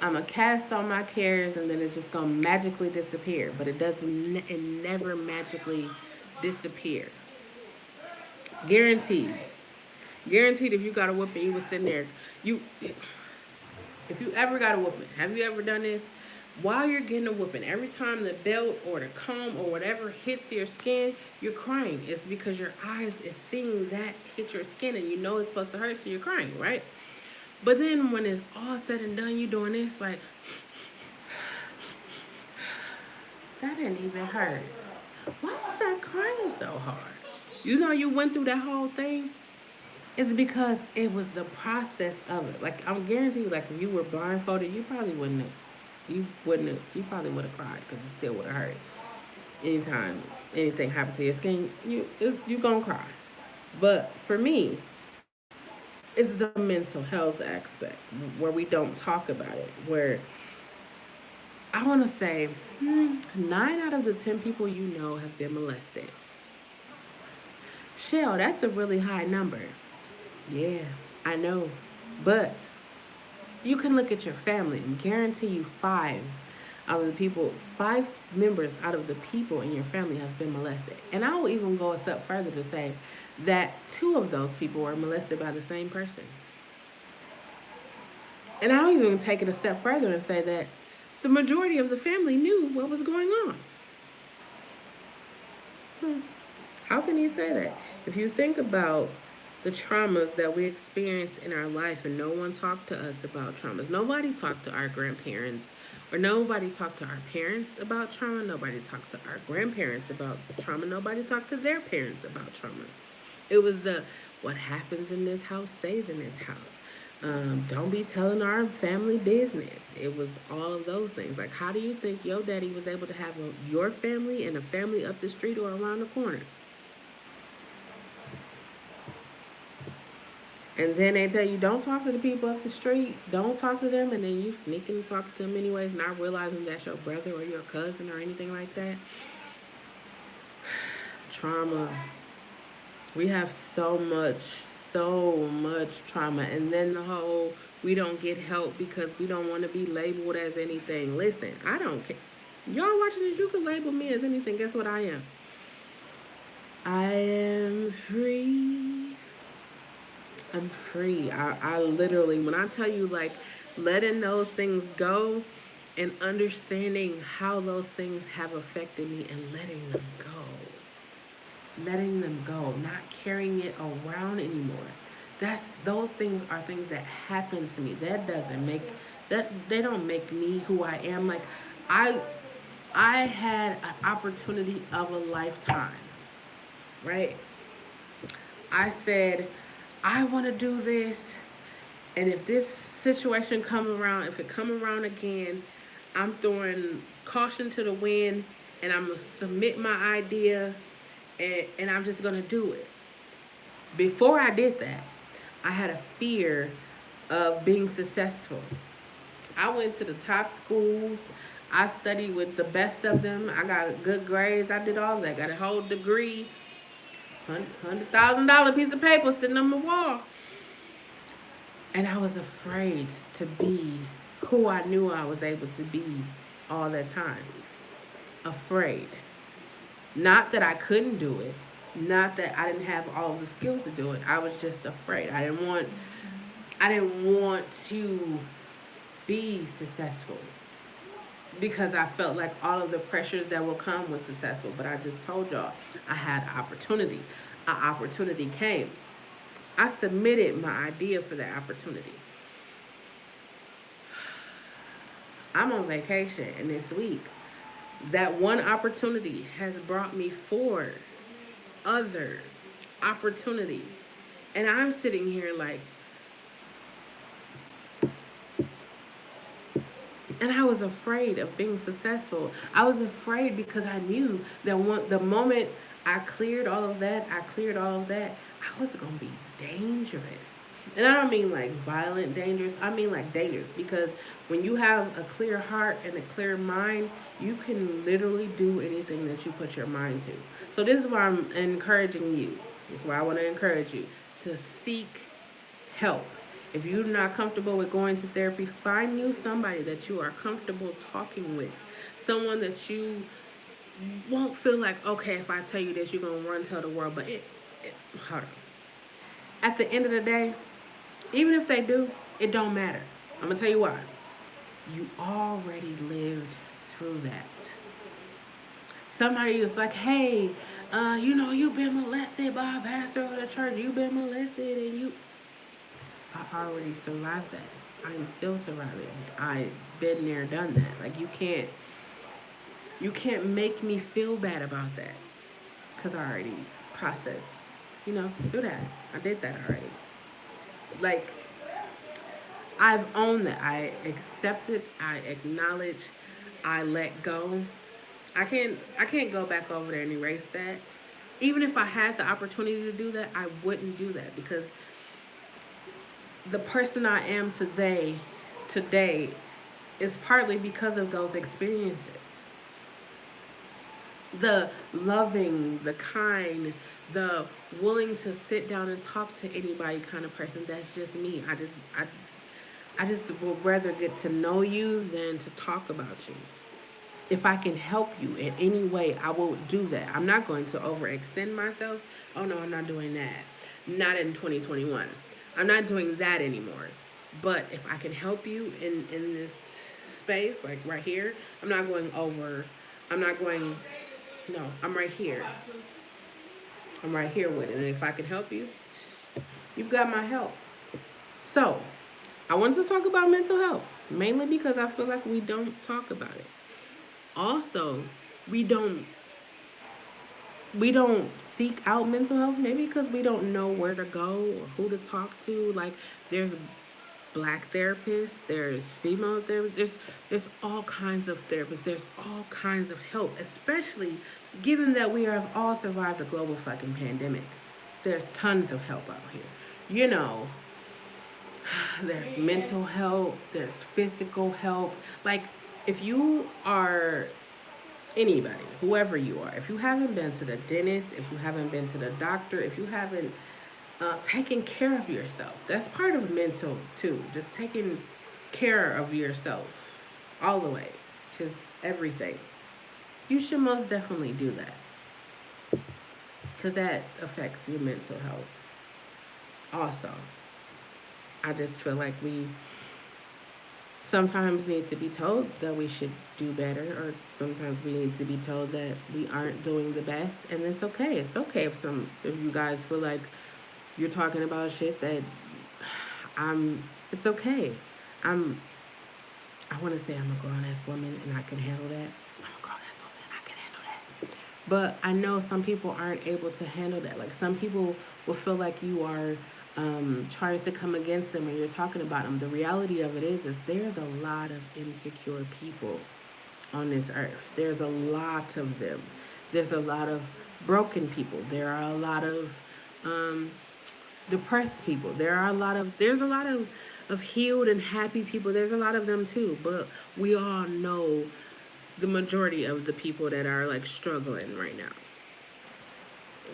I'm going to cast all my cares and then it's just going to magically disappear. But it doesn't, it never magically disappear. Guaranteed. Guaranteed if you got a whooping, you was sitting there. If you ever got a whooping, have you ever done this? While you're getting a whooping, every time the belt or the comb or whatever hits your skin, you're crying. It's because your eyes is seeing that hit your skin and you know it's supposed to hurt, so you're crying, right? But then when it's all said and done, you doing this like, that didn't even hurt. Why was I crying so hard? You know you went through that whole thing? It's because it was the process of it. Like I'm guaranteed, like if you were blindfolded, you probably wouldn't have. You wouldn't have. You probably would have cried because it still would have hurt. Anytime anything happened to your skin, you gonna cry. But for me, it's the mental health aspect where we don't talk about it. Where I want to say 9 out of the 10 people you know have been molested. Chelle, that's a really high number. Yeah, I know. But you can look at your family and guarantee you 5 members out of the people in your family have been molested. And I will even go a step further to say that 2 of those people were molested by the same person. And I'll even take it a step further and say that the majority of the family knew what was going on. How can you say that? If you think about the traumas that we experienced in our life and no one talked to us about traumas. Nobody talked to our grandparents or nobody talked to our parents about trauma. Nobody talked to our grandparents about trauma. Nobody talked to their parents about trauma. It was what happens in this house stays in this house. Don't be telling our family business. It was all of those things. Like, how do you think your daddy was able to have your family and a family up the street or around the corner? And then they tell you, don't talk to the people up the street. Don't talk to them. And then you sneaking talk to them anyways, not realizing that's your brother or your cousin or anything like that. Trauma. We have so much trauma. And then the whole, we don't get help because we don't want to be labeled as anything. Listen, I don't care. Y'all watching this, you can label me as anything. Guess what I am? I am free. I'm free. I literally, when I tell you, like, letting those things go and understanding how those things have affected me and letting them go, not carrying it around anymore. Those things are things that happen to me. That doesn't make, they don't make me who I am. Like, I had an opportunity of a lifetime, right? I said, I want to do this, and if this situation come around, if it come around again, I'm throwing caution to the wind, and I'm going to submit my idea, and I'm just going to do it. Before I did that, I had a fear of being successful. I went to the top schools. I studied with the best of them. I got good grades. I did all that. Got a whole degree, $100,000 piece of paper sitting on my wall. And I was afraid to be who I knew I was able to be all that time. Afraid. Not that I couldn't do it. Not that I didn't have all the skills to do it. I was just afraid. I didn't want to be successful because I felt like all of the pressures that will come with successful. But I just told y'all I had opportunity. An opportunity came. I submitted my idea for that opportunity. I'm on vacation, and this week, that one opportunity has brought me 4 other opportunities. And I'm sitting here like, and I was afraid of being successful. I was afraid because I knew that the moment I cleared all of that, I was going to be dangerous. And I don't mean like violent dangerous. I mean like dangerous because when you have a clear heart and a clear mind, you can literally do anything that you put your mind to. So this is why I'm encouraging you. This is why I want to encourage you to seek help. If you're not comfortable with going to therapy, find you somebody that you are comfortable talking with. Someone that you won't feel like, okay, if I tell you this, you're going to run tell the world. But hold on. At the end of the day, even if they do, it don't matter. I'm going to tell you why. You already lived through that. Somebody was like, hey, you've been molested by a pastor of the church. You've been molested and you... I already survived that. I'm still surviving it. I've been there, done that. Like you can't make me feel bad about that. Because I already processed, through that. I did that already. Like, I've owned that. I accepted, I acknowledge, I let go. I can't go back over there and erase that. Even if I had the opportunity to do that, I wouldn't do that because the person I am today is partly because of those experiences. The loving, the kind, the willing to sit down and talk to anybody kind of person. That's just me. I just would rather get to know you than to talk about you. If I can help you in any way, I will do that. I'm not going to overextend myself. Oh no, I'm not doing that. Not in 2021. I'm not doing that anymore. But if I can help you in this space, like right here, I'm not going over. No, I'm right here. I'm right here with it. And if I can help you, you've got my help. So, I wanted to talk about mental health, mainly because I feel like we don't talk about it. Also, we don't seek out mental health, maybe because we don't know where to go or who to talk to. Like, there's Black therapists, there's female therapists, there's all kinds of therapists, there's all kinds of help, especially given that we have all survived a global fucking pandemic. There's tons of help out here. There's mental help, there's physical help. Like, if you are anybody, whoever you are, if you haven't been to the dentist, if you haven't been to the doctor, if you haven't taken care of yourself, that's part of mental too. Just taking care of yourself all the way, just everything. You should most definitely do that because that affects your mental health. Also, I just feel like we sometimes need to be told that we should do better, or sometimes we need to be told that we aren't doing the best, and it's okay. It's okay if you guys feel like you're talking about shit that it's okay. I want to say I'm a grown ass woman and I can handle that. I'm a grown ass woman and I can handle that. But I know some people aren't able to handle that. Like, some people will feel like you are trying to come against them or you're talking about them. The reality of it is there's a lot of insecure people on this earth. There's a lot of them. There's a lot of broken people. There are a lot of depressed people. There's a lot of healed and happy people. There's a lot of them too. But we all know the majority of the people that are like struggling right now.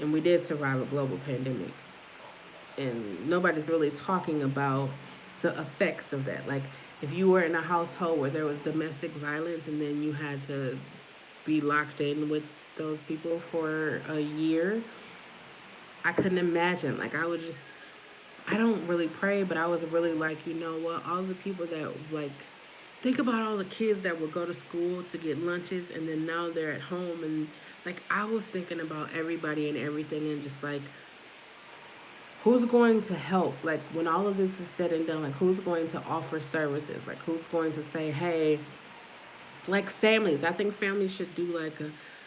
And we did survive a global pandemic. And nobody's really talking about the effects of that. Like, if you were in a household where there was domestic violence and then you had to be locked in with those people for a year, I couldn't imagine. Like, I would just, I don't really pray, but I was really like, you know what? All the people that, like, think about all the kids that would go to school to get lunches and then now they're at home. And, like, I was thinking about everybody and everything and just like, who's going to help? Like, when all of this is said and done, like, who's going to offer services? Like, who's going to say, hey, like families. I think families should do like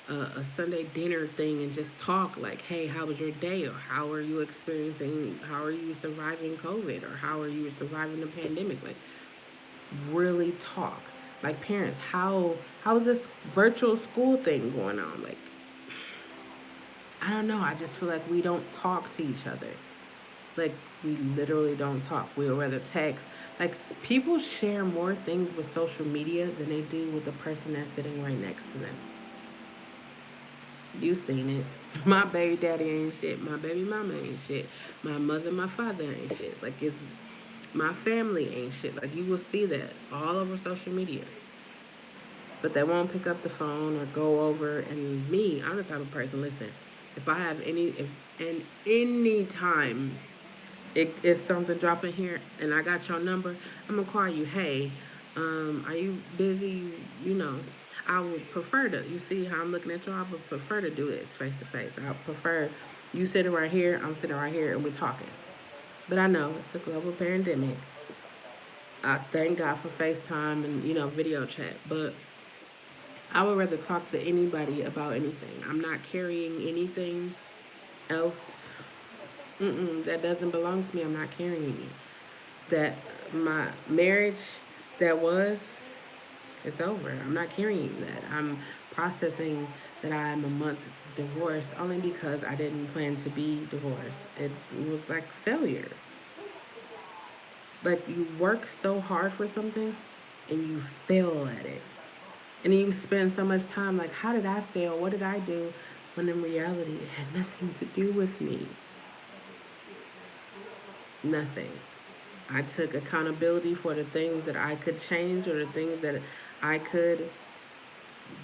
a Sunday dinner thing and just talk like, hey, how was your day? Or how are you experiencing, how are you surviving COVID? Or how are you surviving the pandemic? Like, really talk. Like, parents, how's this virtual school thing going on? Like, I don't know. I just feel like we don't talk to each other. Like, we literally don't talk. We'll rather text. Like, people share more things with social media than they do with the person that's sitting right next to them. You seen it. My baby daddy ain't shit. My baby mama ain't shit. My mother, my father ain't shit. Like, it's my family ain't shit. Like, you will see that all over social media. But they won't pick up the phone or go over. And me, I'm the type of person. Listen, if I have any, if and any time it's something dropping here and I got your number, I'm gonna call you. Hey, are you busy? You know, I would prefer to. You see how I'm looking at you? I would prefer to do this face to face. I prefer you sitting right here, I'm sitting right here, and we're talking. But I know it's a global pandemic. I thank God for FaceTime and video chat. But I would rather talk to anybody about anything. I'm not carrying anything else. That doesn't belong to me. I'm not carrying it. That my marriage that was, it's over. I'm not carrying that. I'm processing that I'm a month divorced only because I didn't plan to be divorced. It was like failure. Like, you work so hard for something and you fail at it. And you spend so much time like, how did I fail? What did I do? When in reality, it had nothing to do with me. Nothing. I took accountability for the things that I could change or the things that I could,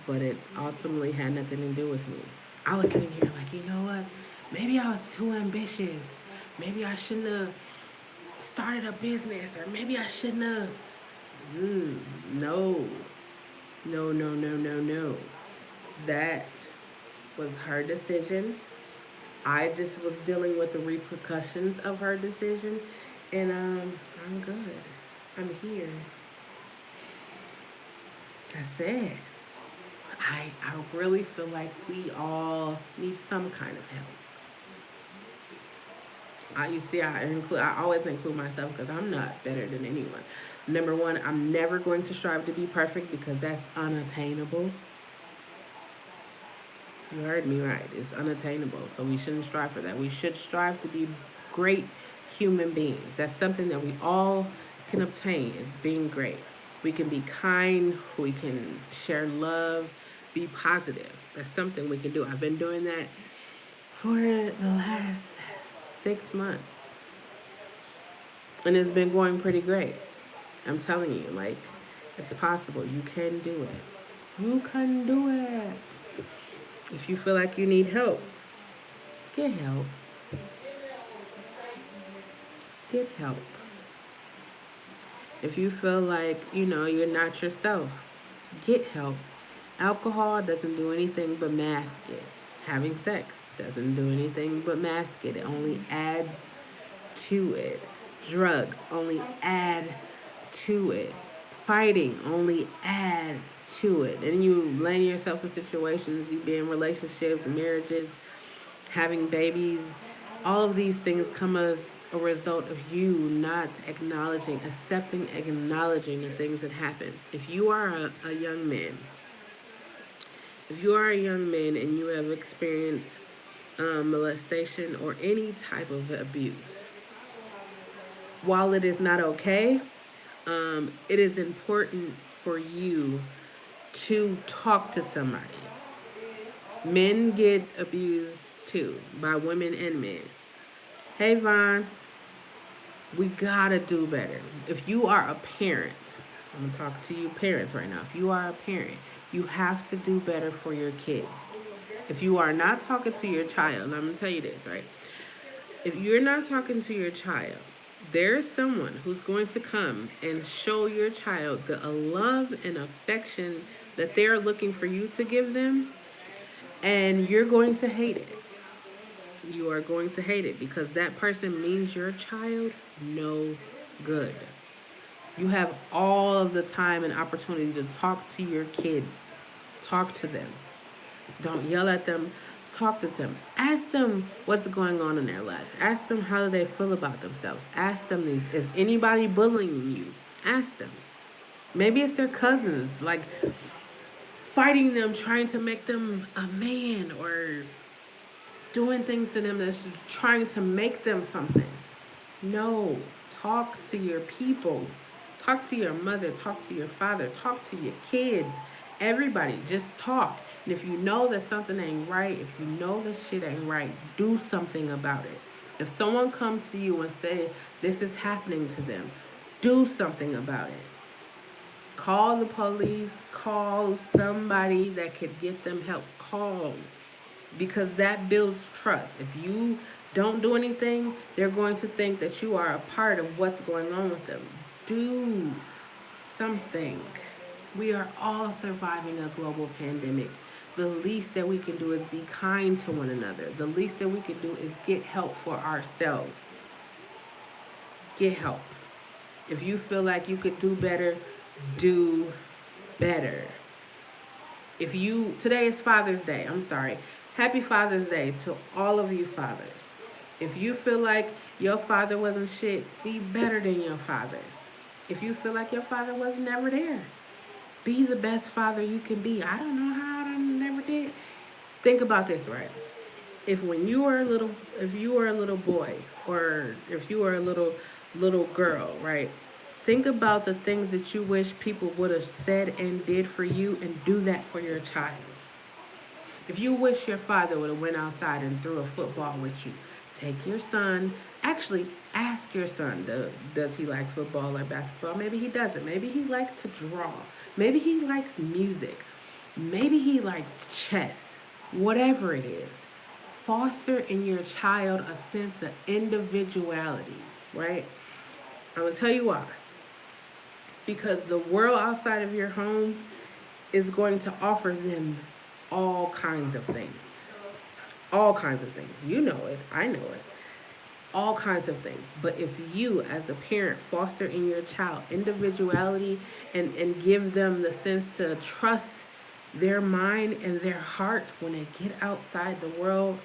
but it ultimately had nothing to do with me. I was sitting here like, you know what? Maybe I was too ambitious. Maybe I shouldn't have started a business, or maybe I shouldn't have. No. No, no, no, no, no. That was her decision. I just was dealing with the repercussions of her decision, and I'm good. I'm here. That's it. I really feel like we all need some kind of help. You see, I always include myself because I'm not better than anyone. Number one, I'm never going to strive to be perfect because that's unattainable. You heard me right. It's unattainable. So we shouldn't strive for that. We should strive to be great human beings. That's something that we all can obtain, is being great. We can be kind. We can share love. Be positive. That's something we can do. I've been doing that for the last 6 months. And it's been going pretty great. I'm telling you, like, it's possible. You can do it. You can do it. If you feel like you need help, get help. Get help. If you feel like, you're not yourself, get help. Alcohol doesn't do anything but mask it. Having sex doesn't do anything but mask it. It only adds to it. Drugs only add to it. Fighting only add to it. And you land yourself in situations, you be in relationships, marriages, having babies. All of these things come as a result of you not acknowledging, accepting, acknowledging the things that happen. If you are a young man, and you have experienced molestation or any type of abuse, while it is not okay, it is important for you to talk to somebody. Men get abused too by women and men. Hey, Vaughn, we gotta do better. If you are a parent, I'm gonna talk to you parents right now. If you are a parent, you have to do better for your kids. If you are not talking to your child, I'm gonna tell you this, right? If you're not talking to your child, there's someone who's going to come and show your child the love and affection that they're looking for you to give them, and you're going to hate it. You are going to hate it because that person means your child no good. You have all of the time and opportunity to talk to your kids. Talk to them. Don't yell at them. Talk to them. Ask them what's going on in their life. Ask them how do they feel about themselves. Ask them these. Is anybody bullying you? Ask them. Maybe it's their cousins, like fighting them, trying to make them a man, or doing things to them that's trying to make them something. No. Talk to your people. Talk to your mother. Talk to your father. Talk to your kids. Everybody, just talk. And if you know that something ain't right, if you know that shit ain't right, do something about it. If someone comes to you and say this is happening to them, do something about it. Call the police. Call somebody that could get them help. Call. Because that builds trust. If you don't do anything, they're going to think that you are a part of what's going on with them. Do something. We are all surviving a global pandemic. The least that we can do is be kind to one another. The least that we can do is get help for ourselves. Get help. If you feel like you could do better, do better. Today is Father's Day. I'm sorry. Happy Father's Day to all of you fathers. If you feel like your father wasn't shit, be better than your father. If you feel like your father was never there, be the best father you can be. I don't know how I never did. Think about this, right? If you were a little boy, or if you were a little girl, right? Think about the things that you wish people would have said and did for you, and do that for your child. If you wish your father would have went outside and threw a football with you, take your son. Actually, ask your son, does he like football or basketball? Maybe he doesn't. Maybe he likes to draw. Maybe he likes music. Maybe he likes chess. Whatever it is, foster in your child a sense of individuality, right? I'm going to tell you why. Because the world outside of your home is going to offer them all kinds of things. All kinds of things. You know it. I know it. All kinds of things. But if you, as a parent, foster in your child individuality, and give them the sense to trust their mind and their heart when they get outside the world,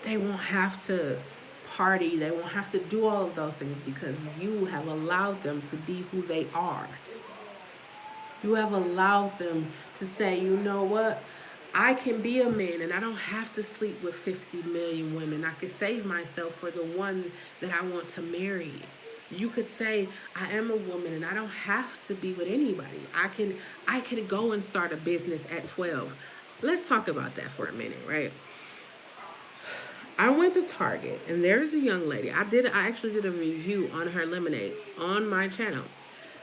they won't have to party. They won't have to do all of those things, because you have allowed them to be who they are. You have allowed them to say, you know what? I can be a man, and I don't have to sleep with 50 million women. I can save myself for the one that I want to marry. You could say, I am a woman and I don't have to be with anybody. I can go and start a business at 12. Let's talk about that for a minute, right? I went to Target, and there's a young lady. I actually did a review on her lemonades on my channel.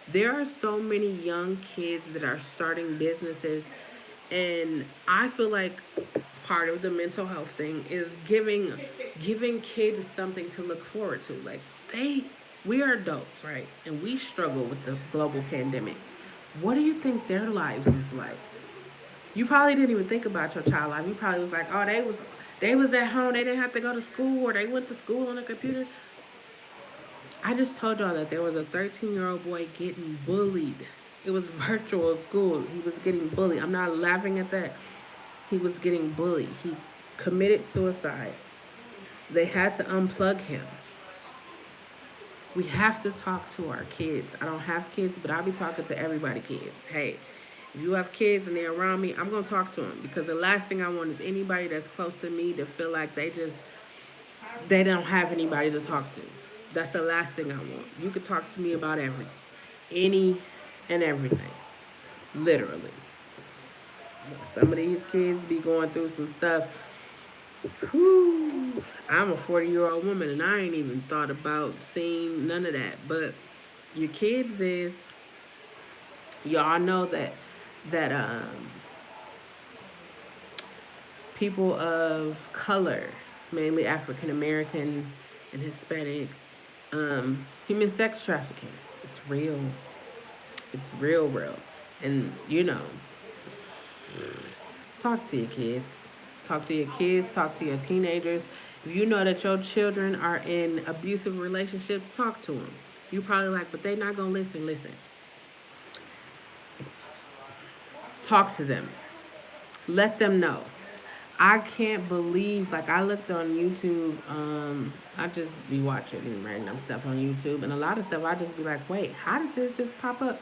There are so many young kids that are starting businesses, and I feel like part of the mental health thing is giving kids something to look forward to. Like, we are adults, right? And we struggle with the global pandemic. What do you think their lives is like? You probably didn't even think about your child life. You probably was like, oh, they was at home. They didn't have to go to school, or they went to school on a computer. I just told y'all that there was a 13-year-old boy getting bullied. It was virtual school. He was getting bullied. I'm not laughing at that. He was getting bullied. He committed suicide. They had to unplug him. We have to talk to our kids. I don't have kids, but I'll be talking to everybody kids. Hey, if you have kids and they're around me, I'm going to talk to them, because the last thing I want is anybody that's close to me to feel like they don't have anybody to talk to. That's the last thing I want. You could talk to me about any and everything. Literally. Some of these kids be going through some stuff. Whew. I'm a 40-year-old woman and I ain't even thought about seeing none of that. But your kids is, y'all know that people of color, mainly African American and Hispanic, human sex trafficking. It's real. It's real, real. And talk to your kids. Talk to your kids. Talk to your teenagers. If you know that your children are in abusive relationships, talk to them. You probably like, but they not gonna listen. Listen, talk to them. Let them know. I can't believe, like, I looked on YouTube. I just be watching random stuff on YouTube, and a lot of stuff I just be like, wait, how did this just pop up?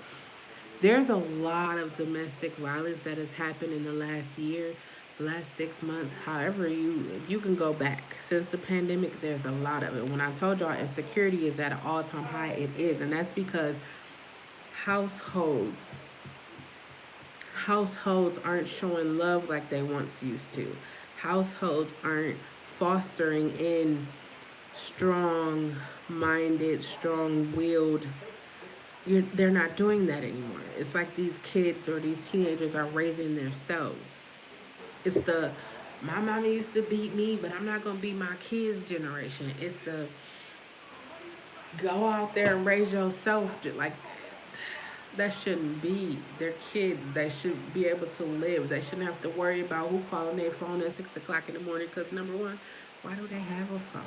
There's a lot of domestic violence that has happened in the last year, last 6 months. However, you can go back since the pandemic. There's a lot of it. When I told y'all insecurity is at an all-time high, it is, and that's because households households aren't showing love like they once used to. Households aren't fostering in strong minded, strong willed. They're not doing that anymore. It's like these kids or these teenagers are raising themselves. It's the my mama used to beat me, but I'm not gonna beat my kids generation. It's the go out there and raise yourself like that shouldn't be. They're kids. They should be able to live. They shouldn't have to worry about who calling their phone at 6 o'clock in the morning. Because number one, why do they have a phone?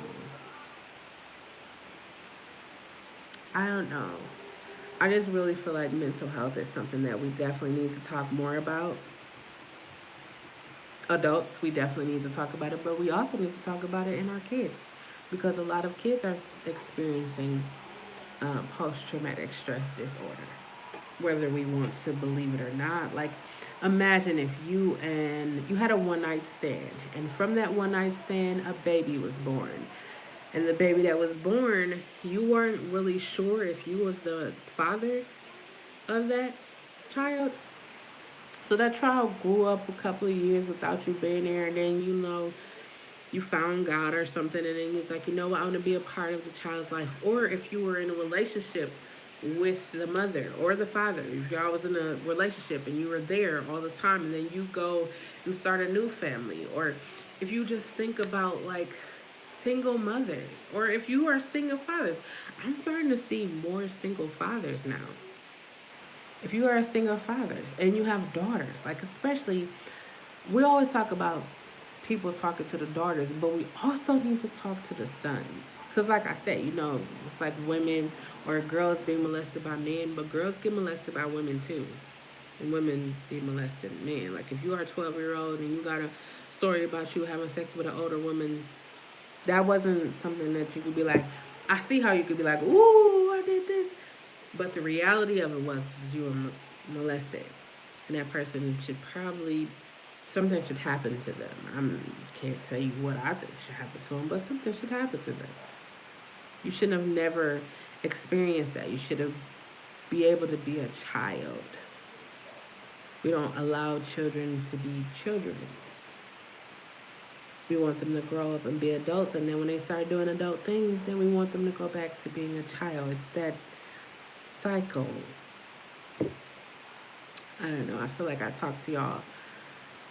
I don't know. I just really feel like mental health is something that we definitely need to talk more about. Adults, we definitely need to talk about it, but we also need to talk about it in our kids because a lot of kids are experiencing post traumatic stress disorder, whether we want to believe it or not. Like, imagine if you had a one night stand, and from that one night stand, a baby was born. And the baby that was born, you weren't really sure if you was the father of that child. So that child grew up a couple of years without you being there, and then you found God or something, and then you was like, you know what, I want to be a part of the child's life. Or if you were in a relationship with the mother or the father, if y'all was in a relationship and you were there all the time, and then you go and start a new family, or if you just think about like single mothers, or if you are single fathers, I'm starting to see more single fathers now. If you are a single father and you have daughters, like especially, we always talk about people talking to the daughters, but we also need to talk to the sons. Because, like I said, it's like women or girls being molested by men, but girls get molested by women too. And women be molested men. Like, if you are a 12-year-old and you got a story about you having sex with an older woman, that wasn't something that you could be like, I see how you could be like, ooh, I did this. But the reality of it was you were molested. And that person should probably, something should happen to them. I can't tell you what I think should happen to them, but something should happen to them. You shouldn't have never experienced that. You should have be able to be a child. We don't allow children to be children. We want them to grow up and be adults, and then when they start doing adult things, then we want them to go back to being a child. It's that cycle. I don't know. I feel like I talked to y'all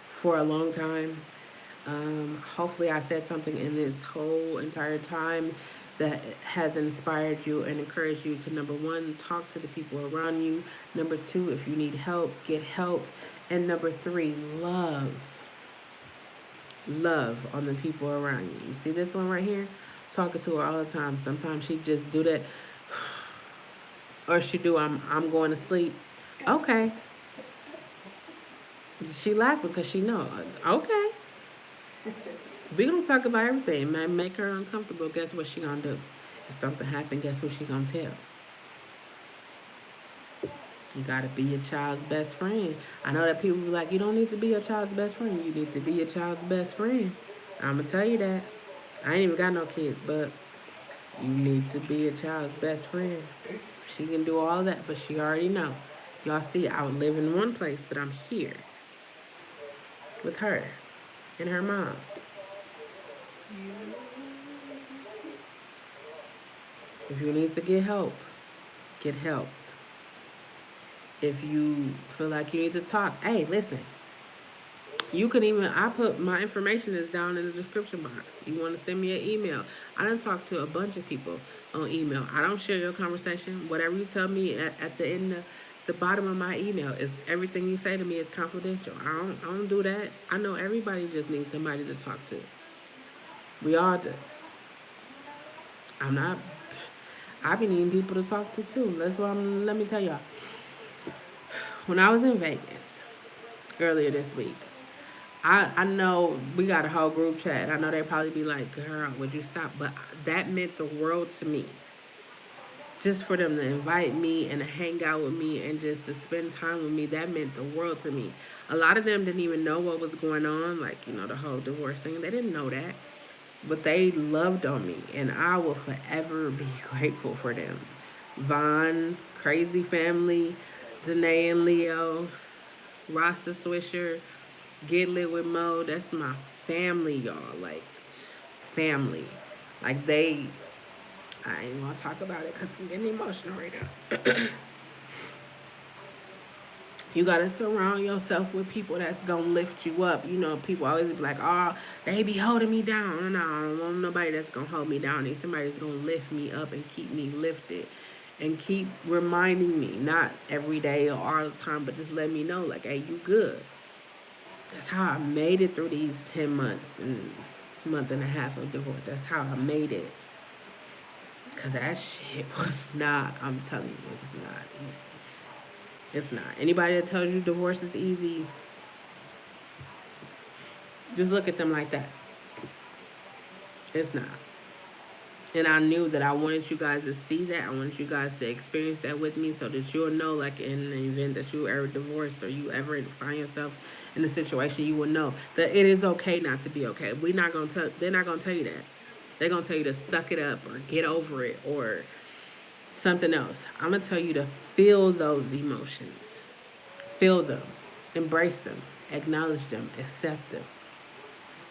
for a long time. Hopefully, I said something in this whole entire time that has inspired you and encouraged you to, number one, talk to the people around you. Number two, if you need help, get help. And number three, love on the people around you. You see this one right here? Talking to her all the time. Sometimes she just do that, or she do. I'm going to sleep. Okay. She laughing because she know. Okay. We gonna talk about everything. Man, make her uncomfortable. Guess what she gonna do? If something happen, guess who she gonna tell? You gotta be your child's best friend. I know that people be like, you don't need to be your child's best friend. You need to be your child's best friend. I'ma tell you that. I ain't even got no kids, but you need to be your child's best friend. She can do all that, but she already know. Y'all see, I would live in one place, but I'm here. with her and her mom. If you need to get help, get help. If you feel like you need to talk, hey, listen. You can even, I put my information is down in the description box. You want to send me an email. I done talked to a bunch of people on email. I don't share your conversation. Whatever you tell me at the end of the bottom of my email is everything you say to me is confidential. I don't do that. I know everybody just needs somebody to talk to. We all do. I'm not, I be needing people to talk to too. Let me tell y'all. When I was in Vegas earlier this week, I know we got a whole group chat. I know they probably be like, girl, would you stop? But that meant the world to me. Just for them to invite me and to hang out with me and just to spend time with me, that meant the world to me. A lot of them didn't even know what was going on, like, the whole divorce thing. They didn't know that. But they loved on me, and I will forever be grateful for them. Vaughn, Crazy Family, Danae and Leo, Rasta Swisher, Get Lit with Mo, that's my family, y'all. Like, family. Like, I ain't gonna talk about it because I'm getting emotional right now. You gotta surround yourself with people that's gonna lift you up. People always be like, oh, they be holding me down. No, I don't want nobody that's gonna hold me down. I need somebody that's gonna lift me up and keep me lifted. And keep reminding me, not every day or all the time, but just let me know, like, hey, you good. That's how I made it through these 10 months and month and a half of divorce. That's how I made it. Because that shit was not, I'm telling you, it's not easy. It's not. Anybody that tells you divorce is easy, just look at them like that. It's not. And I knew that I wanted you guys to see that. I wanted you guys to experience that with me so that you'll know, like, in the event that you ever divorced or you ever find yourself in a situation, you will know that it is okay not to be okay. They're not going to tell you that. They're going to tell you to suck it up or get over it or something else. I'm going to tell you to feel those emotions. Feel them. Embrace them. Acknowledge them. Accept them.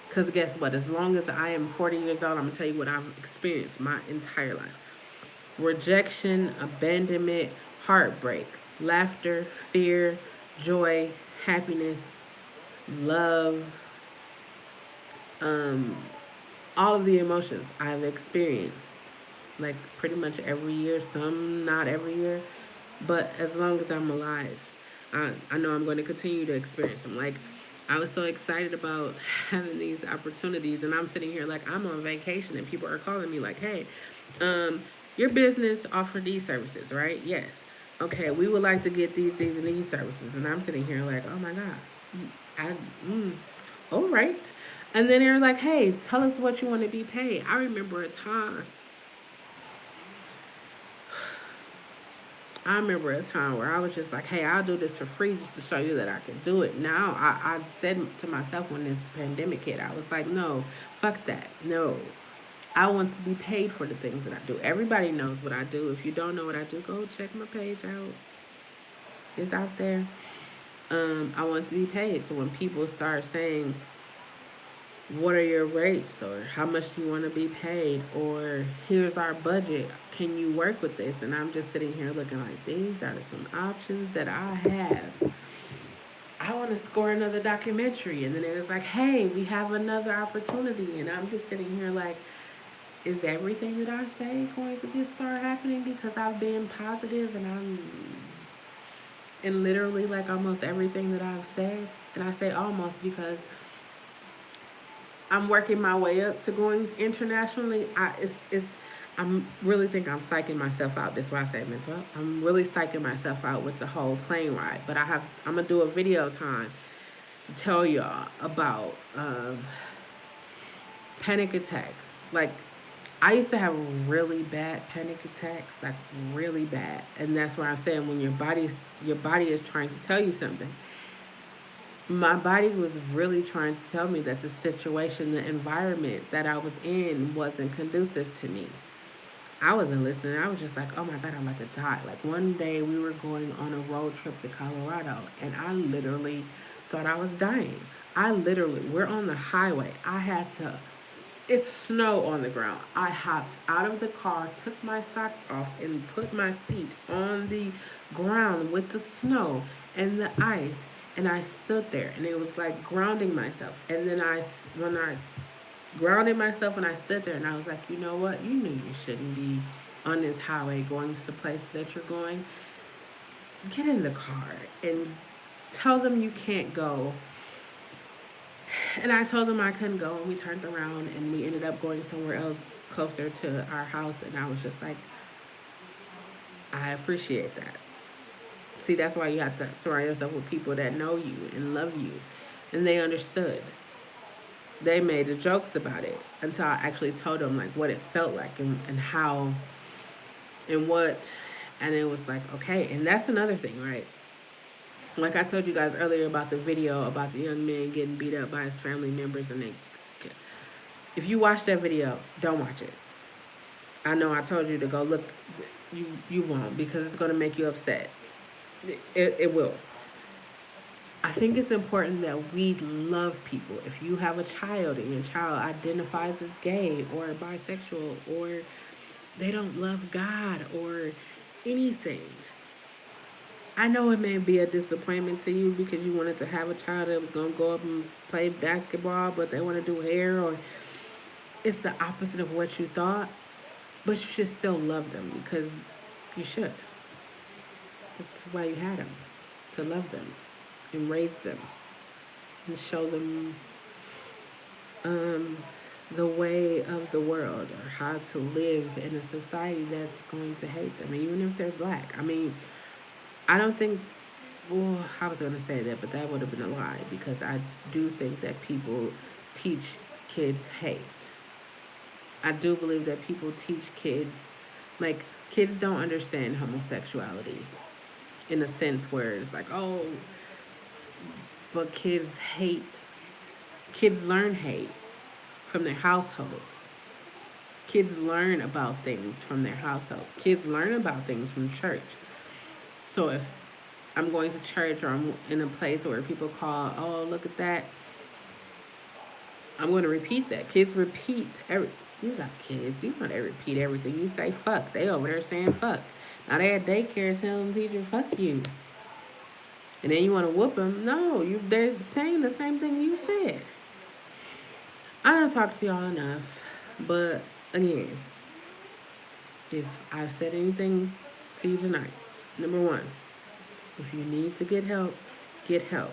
Because guess what? As long as I am 40 years old, I'm going to tell you what I've experienced my entire life. Rejection, abandonment, heartbreak, laughter, fear, joy, happiness, love, all of the emotions I've experienced. Like pretty much every year, some not every year. But as long as I'm alive, I know I'm going to continue to experience them. Like, I was so excited about having these opportunities, and I'm sitting here like I'm on vacation, and people are calling me like, "Hey, your business offer these services, right?" Yes. Okay, we would like to get and these services, and I'm sitting here like, "Oh my god, I, all right." And then they're like, "Hey, tell us what you want to be paid." I remember a time where I was just like, hey, I'll do this for free just to show you that I can do it. Now, I said to myself when this pandemic hit, I was like, no, fuck that. No. I want to be paid for the things that I do. Everybody knows what I do. If you don't know what I do, go check my page out. It's out there. I want to be paid. So when people start saying, what are your rates, or how much do you want to be paid, or here's our budget, can you work with this? And I'm just sitting here looking like, these are some options that I have. I want to score another documentary, and then it was like, hey, we have another opportunity, and I'm just sitting here like, is everything that I say going to just start happening because I've been positive and literally like almost everything that I've said, and I say almost because I'm working my way up to going internationally. I'm really think I'm psyching myself out. That's why I say mental health. I'm really psyching myself out with the whole plane ride. But I'm gonna do a video time to tell y'all about panic attacks. Like, I used to have really bad panic attacks, like really bad, and that's why I'm saying when your body is trying to tell you something. My body was really trying to tell me that the situation, the environment that I was in wasn't conducive to me. I wasn't listening. I was just like, oh my God, I'm about to die. Like, one day we were going on a road trip to Colorado, and I literally thought I was dying. we're on the highway. It's snow on the ground. I hopped out of the car, took my socks off, and put my feet on the ground with the snow and the ice. And I stood there, and it was like grounding myself. And then when I grounded myself, and I stood there, and I was like, you know what? You knew you shouldn't be on this highway going to the place that you're going. Get in the car and tell them you can't go. And I told them I couldn't go, and we turned around and we ended up going somewhere else closer to our house. And I was just like, I appreciate that. See, that's why you have to surround yourself with people that know you and love you. And they understood. They made the jokes about it until I actually told them like what it felt like and how and what. And it was like, okay. And that's another thing, right? Like I told you guys earlier about the video about the young man getting beat up by his family members, and if you watch that video, don't watch it. I know I told you to go look. You won't, because it's gonna make you upset. It will. I think it's important that we love people. If you have a child and your child identifies as gay or bisexual, or they don't love God or anything, I know it may be a disappointment to you because you wanted to have a child that was going to go up and play basketball, but they want to do hair, or it's the opposite of what you thought. But you should still love them, because you should. That's why you had them, to love them and raise them and show them the way of the world, or how to live in a society that's going to hate them, even if they're black. I mean, I don't think, well, I was going to say that, but that would have been a lie, because I do think that people teach kids hate. I do believe that people teach kids, like, kids don't understand homosexuality in a sense where it's like, oh, but kids learn hate from their households. Kids learn about things from their households. Kids learn about things from church. So if I'm going to church, or I'm in a place where people call, oh, look at that, I'm going to repeat that. Kids repeat you got kids, you know they repeat everything. You say fuck, they over there saying fuck. Now they at daycare telling the teacher, fuck you. And then you want to whoop them. No, they're saying the same thing you said. I don't talk to y'all enough. But again, if I've said anything to you tonight, number one, if you need to get help, get help.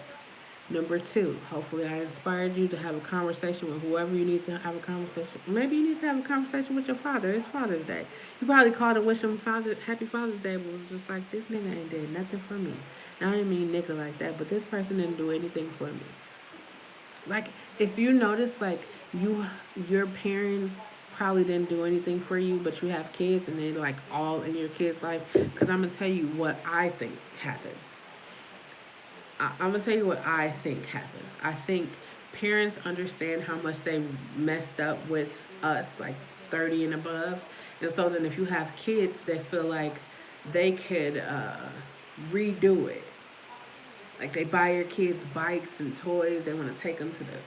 Number two, hopefully I inspired you to have a conversation with whoever you need to have a conversation. Maybe you need to have a conversation with your father. It's Father's Day. You probably called and wished him Happy Father's Day, but was just like, this nigga ain't did nothing for me. Now, I didn't mean nigga like that, but this person didn't do anything for me. Like, if you notice, like, your parents probably didn't do anything for you, but you have kids, and they're like all in your kids' life. Because I'm gonna tell you what I think happens. I'm gonna tell you what I think happens. I think parents understand how much they messed up with us, like 30 and above, and so then if you have kids, they feel like they could redo it. Like, they buy your kids bikes and toys. They want to take them to the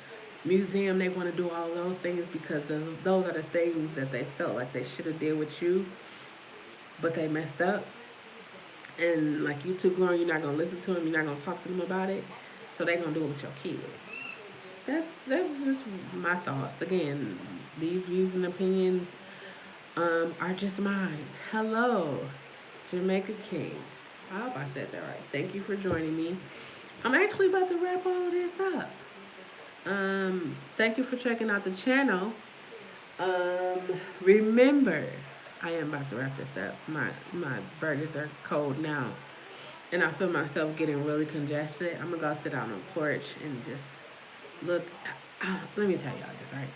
museum. They want to do all those things because those are the things that they felt like they should have did with you, but they messed up. And like, you too grown, you're not gonna listen to them. You're not gonna talk to them about it. So they're gonna do it with your kids. That's just my thoughts. Again, these views and opinions are just mine. Hello, Jamaica King. I hope I said that right. Thank you for joining me. I'm actually about to wrap all of this up. Thank you for checking out the channel. Remember, I am about to wrap this up. My burgers are cold now, and I feel myself getting really congested. I'm gonna go sit out on the porch and just look. Let me tell y'all this, right?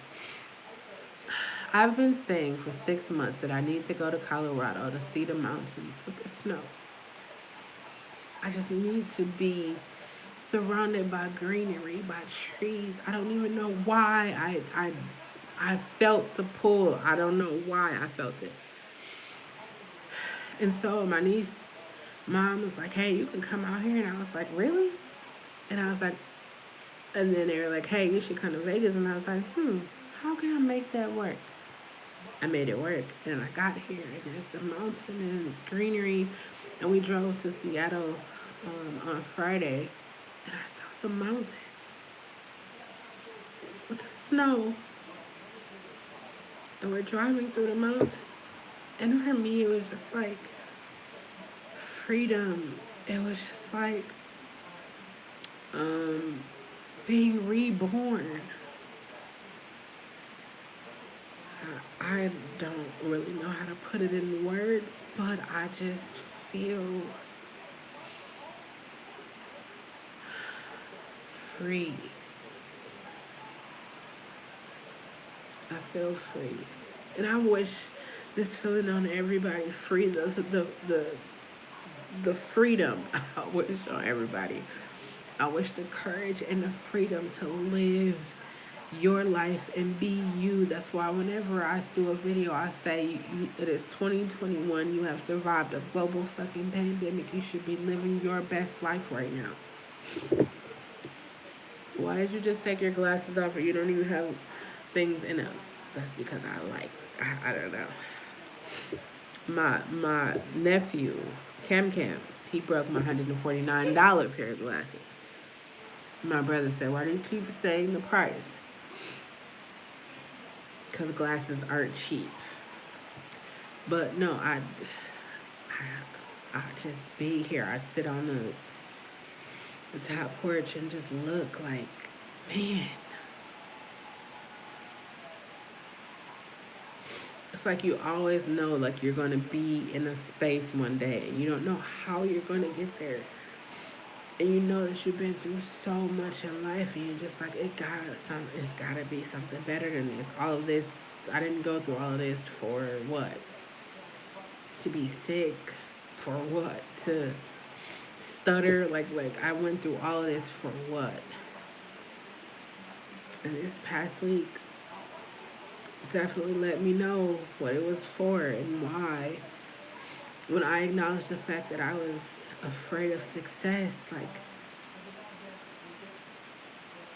I've been saying for 6 months that I need to go to Colorado to see the mountains with the snow. I just need to be surrounded by greenery, by trees. I don't even know why I felt the pull. I don't know why I felt it. And so my mom was like, hey, you can come out here. And I was like, really? And I was like, And then they were like, hey, you should come to Vegas. And I was like, how can I make that work? I made it work. And I got here, and there's a mountain and it's greenery. And we drove to Seattle on Friday, and I saw the mountains with the snow. And we're driving through the mountains. And for me, it was just like freedom. It was just like being reborn. I don't really know how to put it in words, but I just feel free. I feel free. And I wish this feeling on everybody free the freedom I wish on everybody. I wish the courage and the freedom to live your life and be you. That's why whenever I do a video, I say it is 2021. You have survived a global fucking pandemic. You should be living your best life right now. Why did you just take your glasses off or you don't even have things in them? That's because I don't know. My nephew, Cam, he broke my $149 pair of glasses. My brother said, why do you keep saying the price? Because glasses aren't cheap. But no, I just be here. I sit on the top porch and just look like, man. It's like you always know like you're going to be in a space one day. You don't know how you're going to get there. And you know that you've been through so much in life, and you're just like, it's gotta be something better than this. All of this, I didn't go through all of this for what? To be sick, for what? To stutter, like I went through all of this for what? And this past week definitely let me know what it was for and why. When I acknowledged the fact that I was afraid of success, like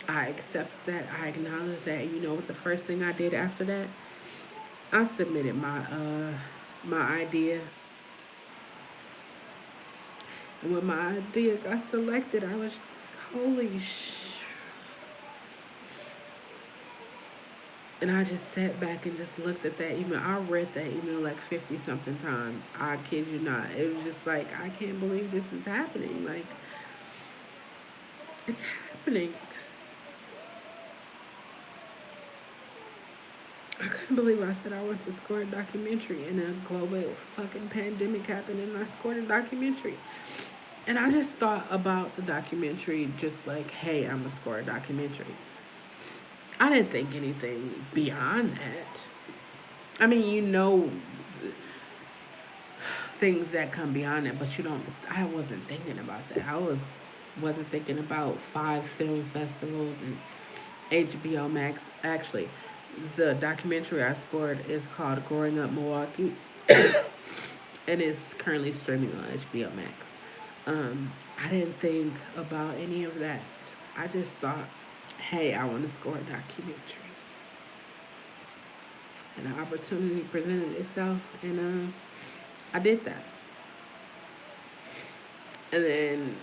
I accepted that, I acknowledged that. You know what the first thing I did after that? I submitted my idea. And when my idea got selected, I was just like, holy And I just sat back and just looked at that email. I read that email like 50 something times. I kid you not. It was just like, I can't believe this is happening. Like, it's happening. I couldn't believe I said I went to score a documentary and a global fucking pandemic happened and I scored a documentary. And I just thought about the documentary just like, hey, I'm gonna score a documentary. I didn't think anything beyond that. I mean, you know things that come beyond it, but you don't. I wasn't thinking about that. Wasn't thinking about 5 film festivals and HBO Max. Actually, the documentary I scored is called "Growing Up Milwaukee," and it's currently streaming on HBO Max. I didn't think about any of that. I just thought, hey, I want to score a documentary. And the opportunity presented itself, and I did that. And then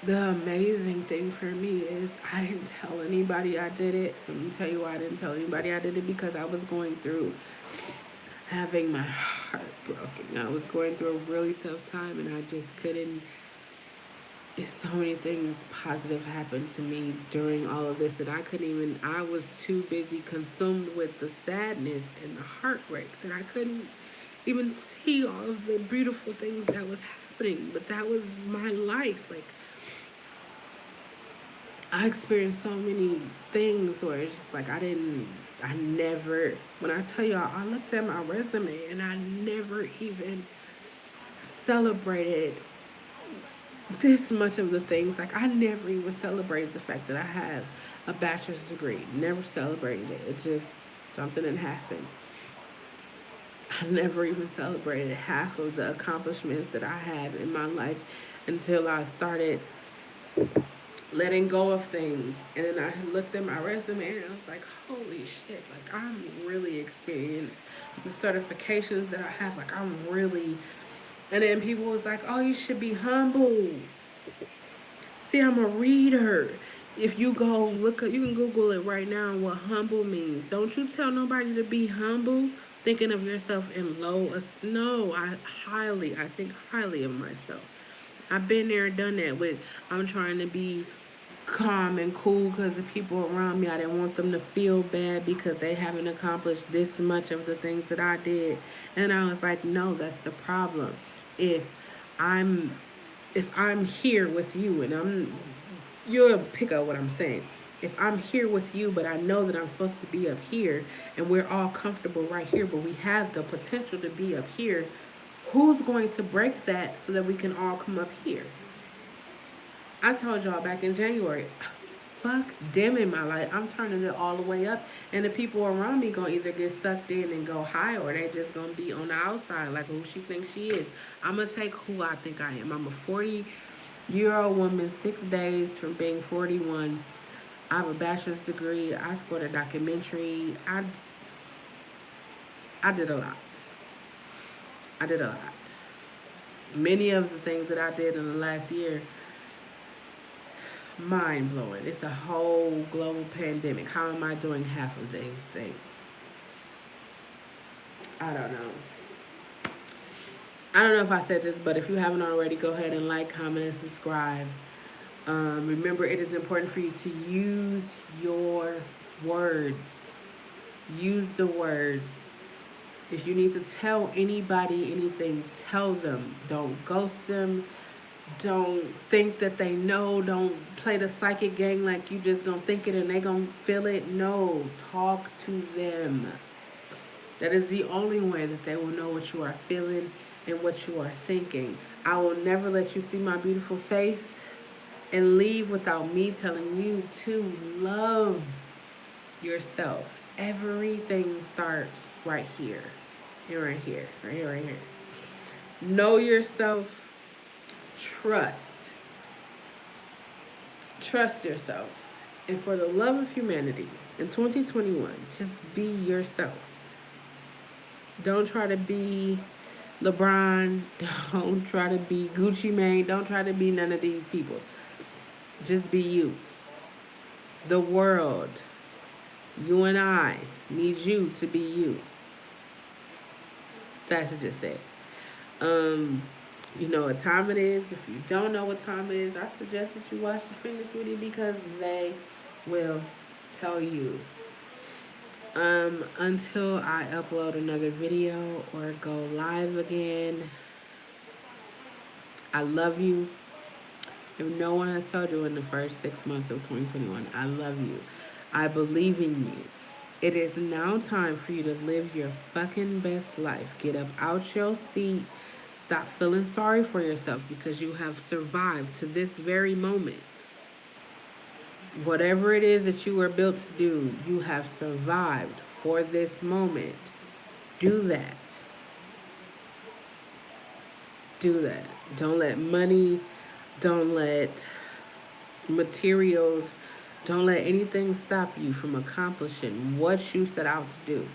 the amazing thing for me is I didn't tell anybody I did it. Let me tell you why I didn't tell anybody I did it, because I was going through having my heart broken. I was going through a really tough time, and I just couldn't. So many things positive happened to me during all of this that I couldn't even. I was too busy consumed with the sadness and the heartbreak that I couldn't even see all of the beautiful things that was happening. But that was my life. Like, I experienced so many things where it's just like I never, when I tell y'all, I looked at my resume and I never even celebrated this much of the things. Like, I never even celebrated the fact that I have a bachelor's degree. Never celebrated it. It's just something that happened. I never even celebrated half of the accomplishments that I had in my life until I started letting go of things. And then I looked at my resume and I was like, holy shit, like I'm really experienced. The certifications that I have, like I'm really. And then people was like, oh, you should be humble. See, I'm a reader. If you go look up, you can Google it right now what humble means. Don't you tell nobody to be humble, thinking of yourself in low. No, I think highly of myself. I've been there and done that with, I'm trying to be calm and cool because the people around me, I didn't want them to feel bad because they haven't accomplished this much of the things that I did. And I was like, no, that's the problem. If I'm if I'm here with you and you'll pick up what I'm saying. If I'm here with you, but I know that I'm supposed to be up here and we're all comfortable right here, but we have the potential to be up here, who's going to break that so that we can all come up here? I told y'all back in January, fuck them in my life. I'm turning it all the way up, and the people around me gonna either get sucked in and go high, or they just gonna be on the outside like who she thinks she is. I'm gonna take who I think I am. I'm a 40-year-old woman, 6 days from being 41. I have a bachelor's degree. I scored a documentary. I did a lot. I did a lot. Many of the things that I did in the last year, mind blowing. It's a whole global pandemic. How am I doing half of these things? I don't know. I don't know if I said this, but if you haven't already, go ahead and like, comment, and subscribe. Remember, it is important for you to use your words. Use the words. If you need to tell anybody anything, tell them. Don't ghost them. Don't think that they know. Don't play the psychic game like you just gonna think it and they gonna feel it. No, talk to them. That is the only way that they will know what you are feeling and what you are thinking. I will never let you see my beautiful face and leave without me telling you to love yourself. Everything starts right here. Right here. Right here, right here. Know yourself. Trust. Trust yourself. And for the love of humanity, in 2021, just be yourself. Don't try to be LeBron. Don't try to be Gucci Mane. Don't try to be none of these people. Just be you. The world, you and I, needs you to be you. That's just it. You know what time it is. If you don't know what time it is, I suggest that you watch the Finger Studio because they will tell you. Until I upload another video or go live again, I love you. If no one has told you in the first 6 months of 2021, I love you. I believe in you. It is now time for you to live your fucking best life. Get up out your seat. Stop feeling sorry for yourself because you have survived to this very moment. Whatever it is that you were built to do, you have survived for this moment. Do that. Do that. Don't let money, don't let materials, don't let anything stop you from accomplishing what you set out to do.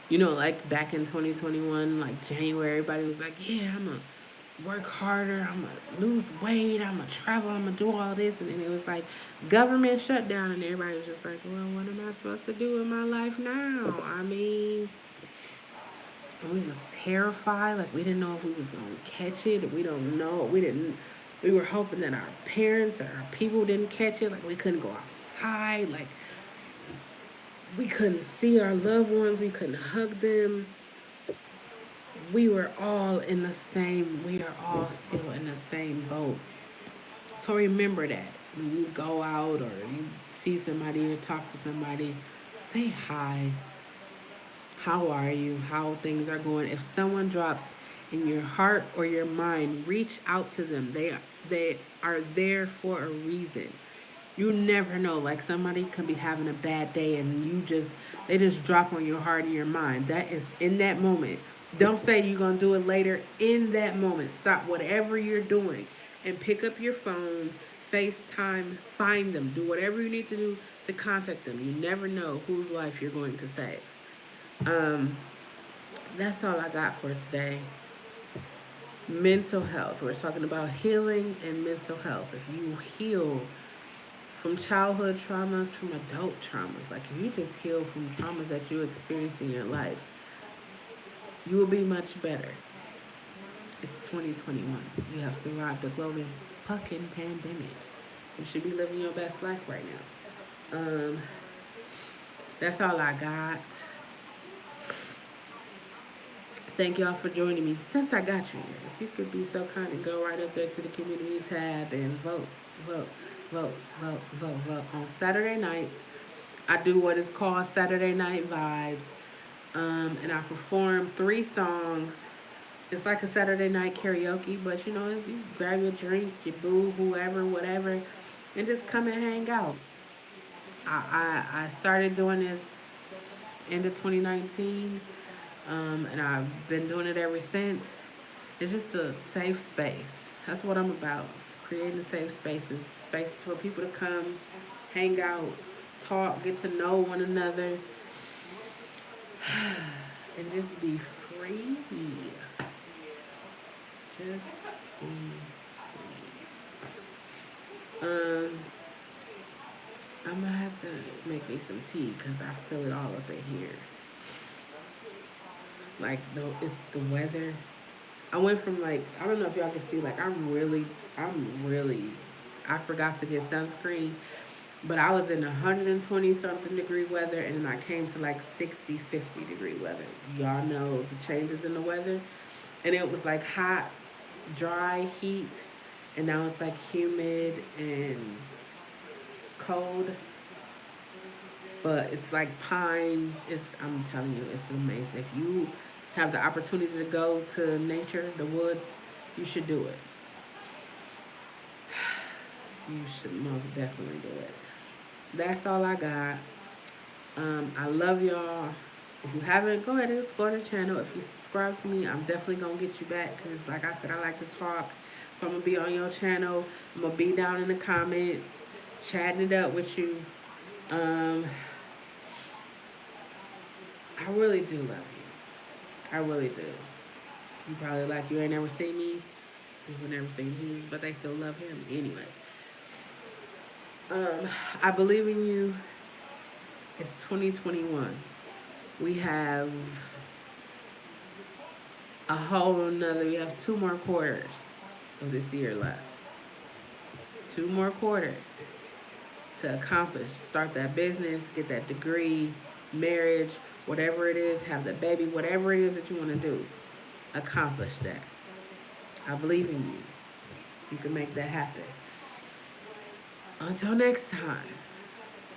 You know, like back in 2021, like January, everybody was like, yeah, I'm going to work harder, I'm going to lose weight, I'm going to travel, I'm going to do all this. And then it was like government shutdown and everybody was just like, well, what am I supposed to do in my life now? I mean, and we was terrified. Like, we didn't know if we was going to catch it. We don't know. We were hoping that our parents or our people didn't catch it. Like, we couldn't go outside. Like, we couldn't see our loved ones. We couldn't hug them. We were all in the same, we are all still in the same boat. So remember that. When you go out or you see somebody or talk to somebody, say hi. How are you? How things are going. If someone drops in your heart or your mind, reach out to them. They are there for a reason. You never know. Like somebody could be having a bad day and they just drop on your heart and your mind. That is in that moment. Don't say you're going to do it later. In that moment, stop whatever you're doing and pick up your phone, FaceTime, find them. Do whatever you need to do to contact them. You never know whose life you're going to save. Um, that's all I got for today. Mental health. We're talking about healing and mental health. If you heal from childhood traumas, from adult traumas, like if you just heal from traumas that you experienced in your life, you will be much better. It's 2021. You have survived the global fucking pandemic. You should be living your best life right now. That's all I got. Thank y'all for joining me. Since I got you here, if you could be so kind and go right up there to the community tab and vote, vote, vote, vote, vote, vote. On Saturday nights, I do what is called Saturday Night Vibes. And I perform 3 songs. It's like a Saturday night karaoke, but you know, you grab your drink, your boo, whoever, whatever, and just come and hang out. I started doing this end of 2019, and I've been doing it ever since. It's just a safe space. That's what I'm about. It's creating safe spaces, spaces for people to come, hang out, talk, get to know one another, and just be free. Just be free. I'm gonna have to make me some tea because I feel it all up in here. Like it's the weather. I went from like I don't know if y'all can see like I forgot to get sunscreen, but I was in 120 something degree weather and then I came to like 60, 50 degree weather. Y'all know the changes in the weather, and it was like hot, dry heat, and now it's like humid and cold, but it's like pines. I'm telling you, it's amazing. If you have the opportunity to go to nature, the woods, you should do it. You should most definitely do it. That's all I got. I love y'all. If you haven't, go ahead and explore the channel. If you subscribe to me, I'm definitely going to get you back because, like I said, I like to talk. So I'm going to be on your channel. I'm going to be down in the comments, chatting it up with you. I really do love you. I really do. You probably like you ain't never seen me. People never seen Jesus, but they still love him. Anyways. I believe in you. It's 2021. We have we have 2 more quarters of this year left. 2 more quarters to accomplish. Start that business, get that degree, marriage, whatever it is, have the baby, whatever it is that you want to do. Accomplish that. I believe in you. You can make that happen. Until next time,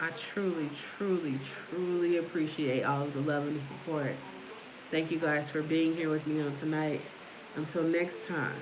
I truly, truly, truly appreciate all of the love and the support. Thank you guys for being here with me on tonight. Until next time.